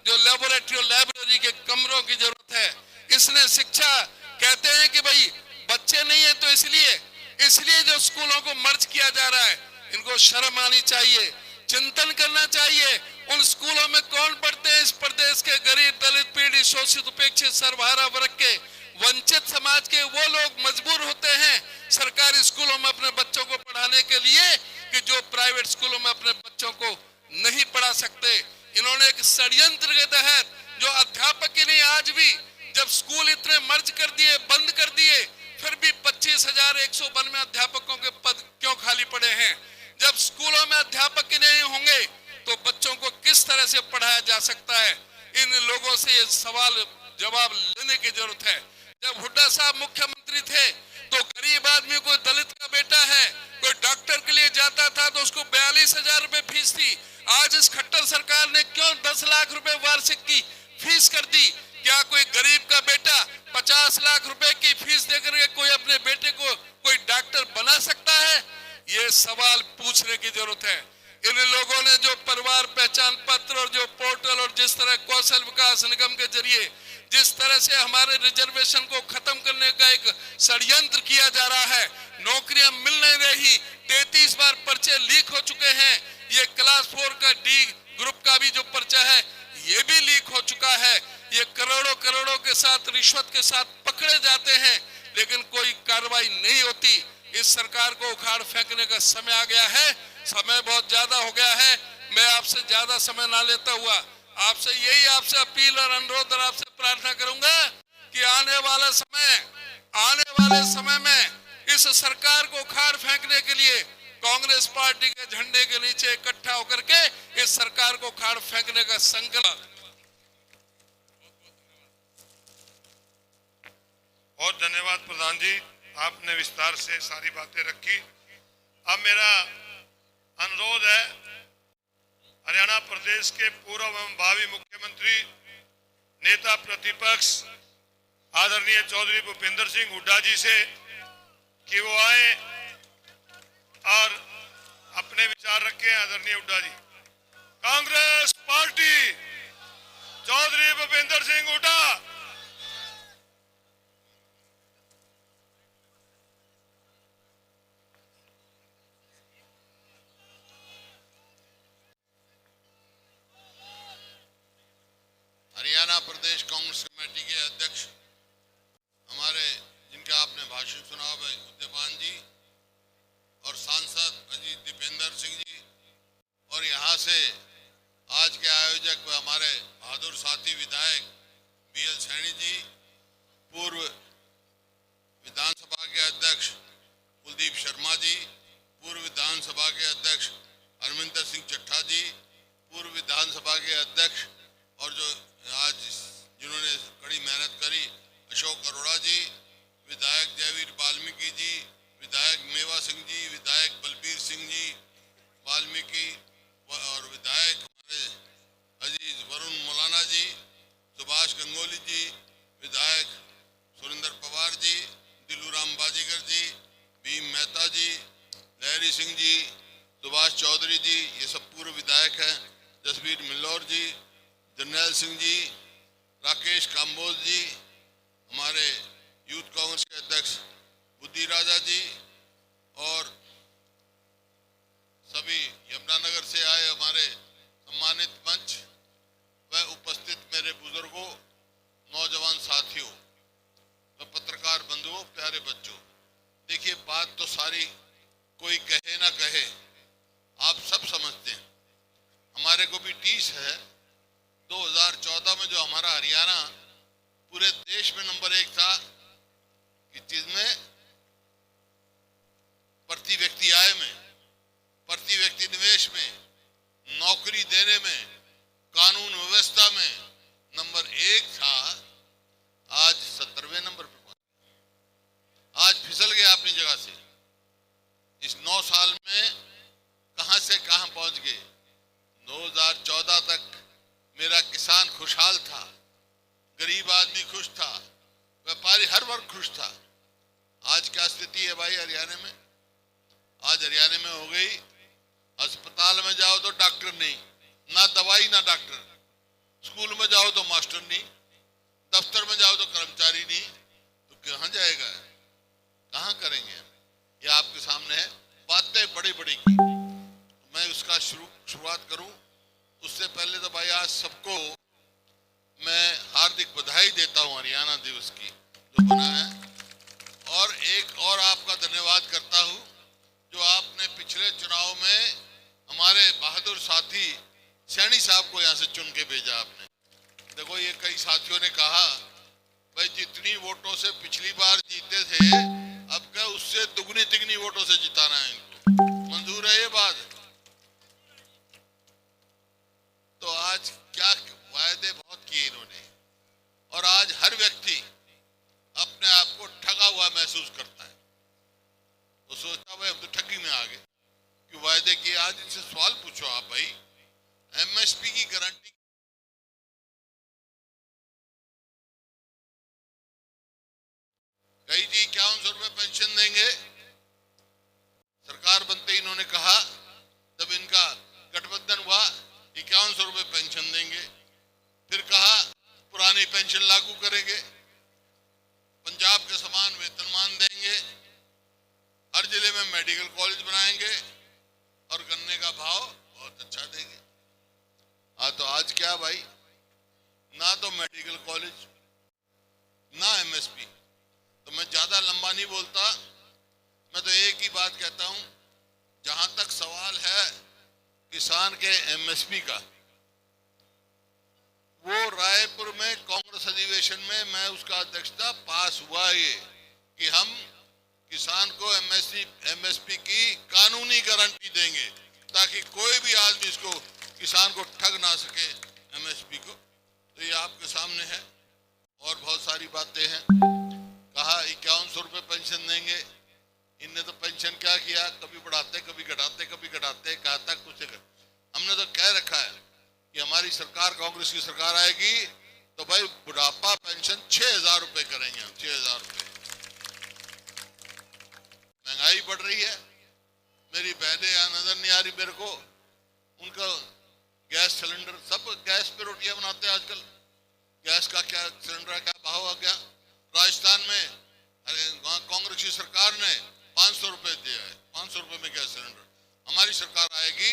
जो लेबोरेटरी और लाइब्रेरी के कमरों की जरूरत है। इसने शिक्षा, कहते हैं कि भाई बच्चे नहीं है तो इसलिए जो स्कूलों को मर्ज किया जा रहा है, इनको शर्म आनी चाहिए, चिंतन करना चाहिए। उन स्कूलों में कौन पढ़ते हैं? इस प्रदेश के गरीब, दलित, पीड़ित, शोषित, उपेक्षित, सर्वहारा वर्ग के, वंचित समाज के वो लोग मजबूर होते हैं सरकारी स्कूलों में अपने बच्चों को पढ़ाने के लिए, कि जो प्राइवेट स्कूलों में अपने बच्चों को नहीं पढ़ा सकते। इन्होंने एक षड्यंत्र के तहत जो अध्यापक ही नहीं, आज भी जब स्कूल इतने मर्ज कर दिए, बंद कर दिए, फिर भी 25,192 अध्यापकों के पद क्यों खाली पड़े हैं? जब स्कूलों में अध्यापक ही नहीं होंगे तो बच्चों को किस तरह से पढ़ाया जा सकता है? इन लोगों से ये सवाल जवाब लेने की जरूरत है। जब हुड्डा साहब मुख्यमंत्री थे तो गरीब आदमी, कोई दलित का बेटा है, कोई डॉक्टर के लिए जाता था तो उसको 42,000 रुपए फीस थी। आज इस खट्टर सरकार ने क्यों 10 लाख रुपए वार्षिक की फीस कर दी? क्या कोई गरीब का बेटा 50 लाख रुपए की फीस देकर के कोई अपने बेटे को कोई डॉक्टर बना सकता है? ये सवाल पूछने की जरूरत है। इन लोगों ने जो परिवार पहचान पत्र और जो पोर्टल और जिस तरह कौशल विकास निगम के जरिए जिस तरह से हमारे रिजर्वेशन को खत्म करने का एक षड्यंत्र किया जा रहा है, नौकरियां मिल नहीं रही, 33 बार पर्चे लीक हो चुके हैं। ये क्लास 4 का डी ग्रुप का भी जो पर्चा है ये भी लीक हो चुका है। ये करोड़ों के साथ, रिश्वत के साथ पकड़े जाते हैं, लेकिन कोई कार्रवाई नहीं होती। इस सरकार को उखाड़ फेंकने का समय आ गया है। समय बहुत ज्यादा हो गया है। मैं आपसे ज्यादा समय ना लेता हुआ आपसे अपील और अनुरोध और आपसे प्रार्थना करूंगा कि आने वाले समय में इस सरकार को उखाड़ फेंकने के लिए कांग्रेस पार्टी के झंडे के नीचे इकट्ठा होकर के इस सरकार को उखाड़ फेंकने का संकल्प। बहुत धन्यवाद प्रधान जी, आपने विस्तार से सारी बातें रखी। अब मेरा अनुरोध है हरियाणा प्रदेश के पूर्व एवं भावी मुख्यमंत्री, नेता प्रतिपक्ष आदरणीय चौधरी भूपेंद्र सिंह हुड्डा जी से कि वो आए और अपने विचार रखें। आदरणीय हुड्डा जी। कांग्रेस पार्टी, चौधरी भूपेंद्र सिंह हुड्डा। हरियाणा प्रदेश कांग्रेस कमेटी के अध्यक्ष हमारे, जिनका आपने भाषण सुना है, उद्यमान जी, और सांसद अजीत दीपेंद्र सिंह जी, और यहाँ से आज के आयोजक हमारे बहादुर साथी विधायक BL सैनी जी, पूर्व विधानसभा के अध्यक्ष कुलदीप शर्मा जी, पूर्व विधानसभा के अध्यक्ष हरमिंदर सिंह चट्ठा जी, पूर्व विधानसभा के अध्यक्ष और जो आज जिन्होंने कड़ी मेहनत करी अशोक अरोड़ा जी, विधायक जयवीर वाल्मीकि जी, विधायक मेवा सिंह जी, विधायक बलबीर सिंह जी वाल्मीकि, और विधायक हमारे अजीज वरुण मौलाना जी, सुभाष गंगोली जी, विधायक सुरेंद्र पवार जी, दिलूराम बाजीगर जी, भीम मेहता जी, लहरी सिंह जी, सुभाष चौधरी जी, ये सब पूर्व विधायक हैं, जसवीर मिल्लौर जी, जर्नैल सिंह जी, राकेश काम्बोज जी, हमारे यूथ कांग्रेस के अध्यक्ष बुद्धि राजा जी, और सभी यमुनानगर से आए हमारे सम्मानित मंच व उपस्थित मेरे बुजुर्गों, नौजवान साथियों, पत्रकार बंधुओं, प्यारे बच्चों, देखिए बात तो सारी कोई कहे ना कहे, आप सब समझते हैं। हमारे को भी टीस है 2014 में जो हमारा हरियाणा पूरे देश में नंबर 1 था कि जिसमें प्रति व्यक्ति आय में, प्रति व्यक्ति निवेश में, नौकरी देने में, कानून व्यवस्था में नंबर 1 था। आज 17वें नंबर पर आज फिसल गया अपनी जगह से। इस 9 साल में कहां से कहां पहुंच गए। 2014 तक मेरा किसान खुशहाल था, गरीब आदमी खुश था, व्यापारी हर वर्ग खुश था। आज क्या स्थिति है भाई हरियाणा में? आज हरियाणा में हो गई, अस्पताल में जाओ तो डॉक्टर नहीं, ना दवाई ना डॉक्टर। स्कूल में जाओ तो मास्टर नहीं, दफ्तर में जाओ तो कर्मचारी नहीं। तो कहां जाएगा, कहां करेंगे? ये आपके सामने है, बातें बड़ी बड़ी की। मैं उसका शुरुआत करूं उससे पहले तो भाई आज सबको मैं हार्दिक बधाई देता हूं हरियाणा दिवस की जो बना है। और एक और आपका धन्यवाद करता हूं जो आपने पिछले चुनाव में हमारे बहादुर साथी सैनी साहब को यहाँ से चुन के भेजा आपने। देखो ये कई साथियों ने कहा भाई जितनी वोटों से पिछली बार जीते थे अब क्या उससे दुगनी तिगनी वोटों से जिताना है इनको। मंजूर है ये बात? तो आज क्या वायदे बहुत किए इन्होंने और आज हर व्यक्ति अपने आप को ठगा हुआ महसूस करता है। वो सोचता भाई हम तो ठगी में आ गए कि वायदे किए। आज इनसे सवाल पूछो आप भाई, एमएसपी की गारंटी कही थी 5100 रुपए पेंशन देंगे, सरकार बनते इन्होंने कहा, जब इनका गठबंधन हुआ 5100 रुपए पेंशन देंगे, फिर कहा पुरानी पेंशन लागू करेंगे, पंजाब के समान वेतनमान देंगे, हर जिले में मेडिकल कॉलेज बनाएंगे और गन्ने का भाव बहुत अच्छा देंगे। तो आज क्या भाई, ना तो मेडिकल कॉलेज ना एमएसपी। तो मैं ज्यादा लंबा नहीं बोलता, मैं तो एक ही बात कहता हूं, जहां तक सवाल है किसान के एमएसपी का, वो रायपुर में कांग्रेस अधिवेशन में मैं उसका अध्यक्षता पास हुआ ये कि हम किसान को एमएसपी की कानूनी गारंटी देंगे ताकि कोई भी आदमी इसको किसान को ठग ना सके एमएसपी को। तो ये आपके सामने है और बहुत सारी बातें हैं। कहा 5100 रुपए पेंशन देंगे, इनने तो पेंशन क्या किया, कभी बढ़ाते कभी घटाते, कभी घटाते, कहा तक कुछ। हमने तो कह रखा है कि हमारी सरकार कांग्रेस की सरकार आएगी तो भाई बुढ़ापा पेंशन 6000 रुपए करेंगे हम, 6000 रुपए। महंगाई बढ़ रही है, मेरी बहनें यहाँ नजर नहीं आ रही मेरे को, उनका गैस सिलेंडर, सब गैस पे रोटियां बनाते हैं आजकल। गैस का क्या सिलेंडर क्या भाव आ गया। राजस्थान में कांग्रेस की सरकार ने 500 रुपए दिया है, 500 रुपए में गैस सिलेंडर। हमारी सरकार आएगी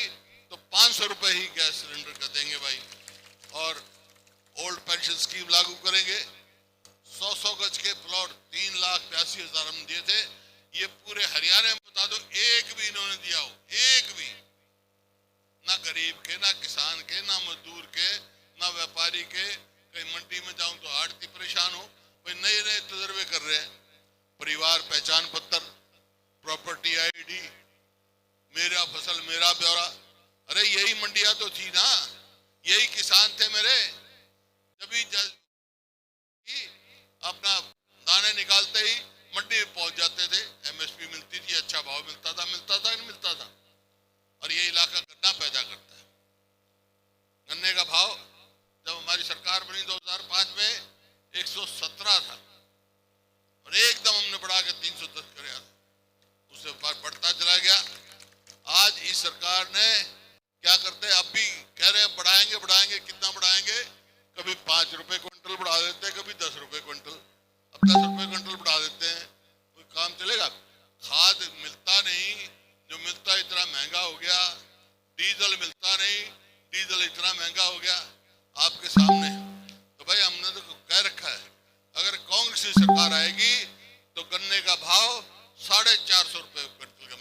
तो 500 रुपए ही गैस सिलेंडर का देंगे भाई। और ओल्ड पेंशन स्कीम लागू करेंगे। 100 गज के प्लॉट 3,82,000 हम दिए थे, ये पूरे हरियाणा में बता दो एक भी इन्होंने दिया हो, एक भी ना गरीब के, ना किसान के, ना मजदूर के, ना व्यापारी के। कहीं मंडी में जाऊं तो आड़ती परेशान हो भाई, नए नए तजर्बे कर रहे हैं। परिवार पहचान पत्र, प्रॉपर्टी आईडी, मेरा फसल मेरा ब्यौरा। अरे यही मंडियां तो थी ना, यही किसान थे मेरे, जब अपना दाने निकालते ही मंडी में पहुंच जाते थे, एमएसपी मिलती थी, अच्छा भाव मिलता था नहीं मिलता था। और ये इलाका गन्ना पैदा करता है। गन्ने का भाव जब हमारी सरकार बनी 2005 में 117 था और एकदम हमने बढ़ा के 310 कर, उससे बढ़ता चला गया। आज इस सरकार ने क्या करते हैं, अब भी कह रहे हैं बढ़ाएंगे, कितना बढ़ाएंगे? कभी 5 रुपए क्विंटल बढ़ा देते हैं, कभी 10 रुपए क्विंटल। अब 10 रुपए क्विंटल बढ़ा देते हैं, कोई काम चलेगा? खाद मिलता नहीं, इतना महंगा हो गया आपके सामने। तो भाई हमने तो कह रखा है अगर कांग्रेस की सरकार आएगी तो गन्ने का भाव 450 रुपए क्विंटल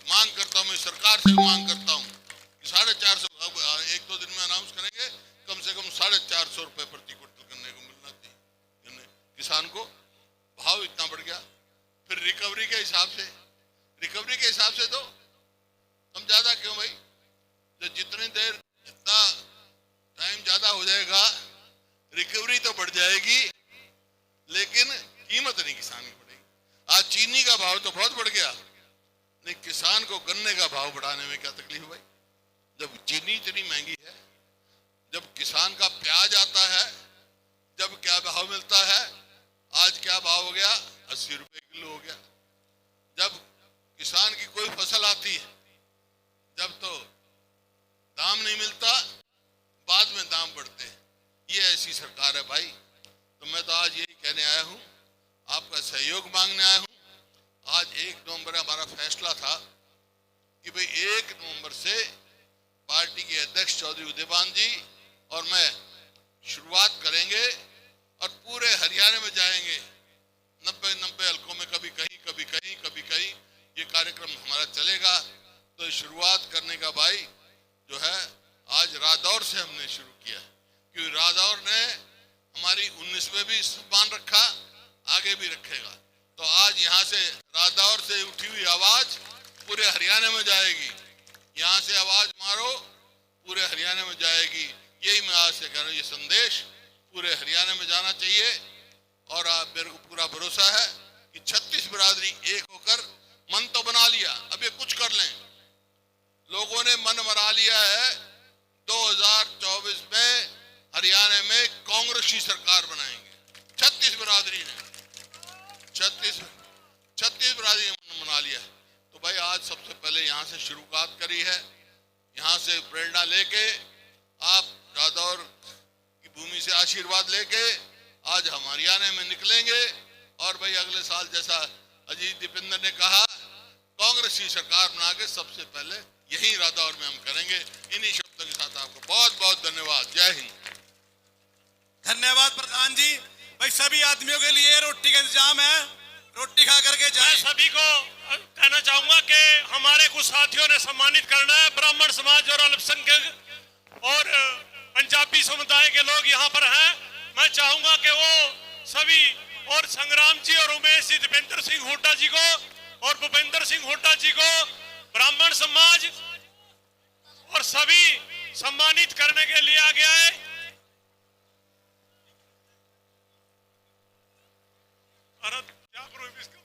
मांग करता हूँ। मैं सरकार से मांग करता हूँ कि 450, अब 1-2 दिन में अनाउंस करेंगे, कम से कम 450 रुपए प्रति क्विंटल गन्ने को मिलना चाहिए। किसान को भाव इतना बढ़ गया। फिर रिकवरी के हिसाब से तो हम ज्यादा क्यों भाई, जो जितना टाइम ज्यादा हो जाएगा रिकवरी तो बढ़ जाएगी, लेकिन कीमत नहीं किसान की बढ़ेगी। आज चीनी का भाव तो बहुत बढ़ गया, नहीं किसान को गन्ने का भाव बढ़ाने में क्या तकलीफ भाई, जब चीनी इतनी महंगी है। जब किसान का प्याज आता है जब क्या भाव मिलता है, आज क्या भाव हो गया, 80 रुपए किलो हो गया। जब किसान की कोई फसल आती है जब तो दाम नहीं मिलता, बाद में दाम बढ़ते। ये ऐसी सरकार है भाई। तो मैं तो आज यही कहने आया हूं, आपका सहयोग मांगने आया हूं। आज 1 नवंबर हमारा फैसला था कि भाई 1 नवंबर से पार्टी के अध्यक्ष चौधरी उदयभान जी और मैं शुरुआत करेंगे और पूरे हरियाणा में जाएंगे। 90 हलकों में कभी कहीं ये कार्यक्रम हमारा चलेगा। तो शुरुआत करने का भाई जो है आज रादौर से हमने शुरू किया, क्योंकि रादौर ने हमारी 19 में भी सम्मान रखा, आगे भी रखेगा। तो आज यहाँ से रादौर से उठी हुई आवाज पूरे हरियाणा में जाएगी। यहाँ से आवाज मारो पूरे हरियाणा में जाएगी। यही मैं आज से कह रहा हूँ, ये संदेश पूरे हरियाणा में जाना चाहिए। और आप मेरे को पूरा भरोसा है कि 36 बिरादरी एक होकर मन तो बना लिया, अब ये कुछ कर लें। लोगों ने मन बना लिया है 2024 में हरियाणा में कांग्रेस की सरकार बनाएंगे। 36 बिरादरी ने 36 बिरादरी ने मन बना लिया है। तो भाई आज सबसे पहले यहाँ से शुरुआत करी है। यहाँ से प्रेरणा लेके आप रादौर की भूमि से आशीर्वाद लेके आज हम हरियाणा में निकलेंगे। और भाई अगले साल जैसा अजीत दीपेंद्र ने कहा, कांग्रेस की सरकार बना के सबसे पहले यही रादौर में हम करेंगे। इन्हीं शब्दों के साथ आपको बहुत बहुत धन्यवाद। जय हिंद। धन्यवाद प्रधान जी। भाई सभी आदमियों के लिए रोटी का इंतजाम है, रोटी खा करके जाएं। मैं सभी को कहना चाहूंगा कि हमारे कुछ साथियों ने सम्मानित करना है। ब्राह्मण समाज और अल्पसंख्यक और पंजाबी समुदाय के लोग यहाँ पर हैं। मैं चाहूंगा कि वो सभी और संग्राम जी और उमेश जी, दीपेंद्र सिंह हुड्डा जी को और भूपेंद्र सिंह हुड्डा जी को ब्राह्मण समाज और सभी सम्मानित करने के लिए आ गया है। अरे क्या करो इसका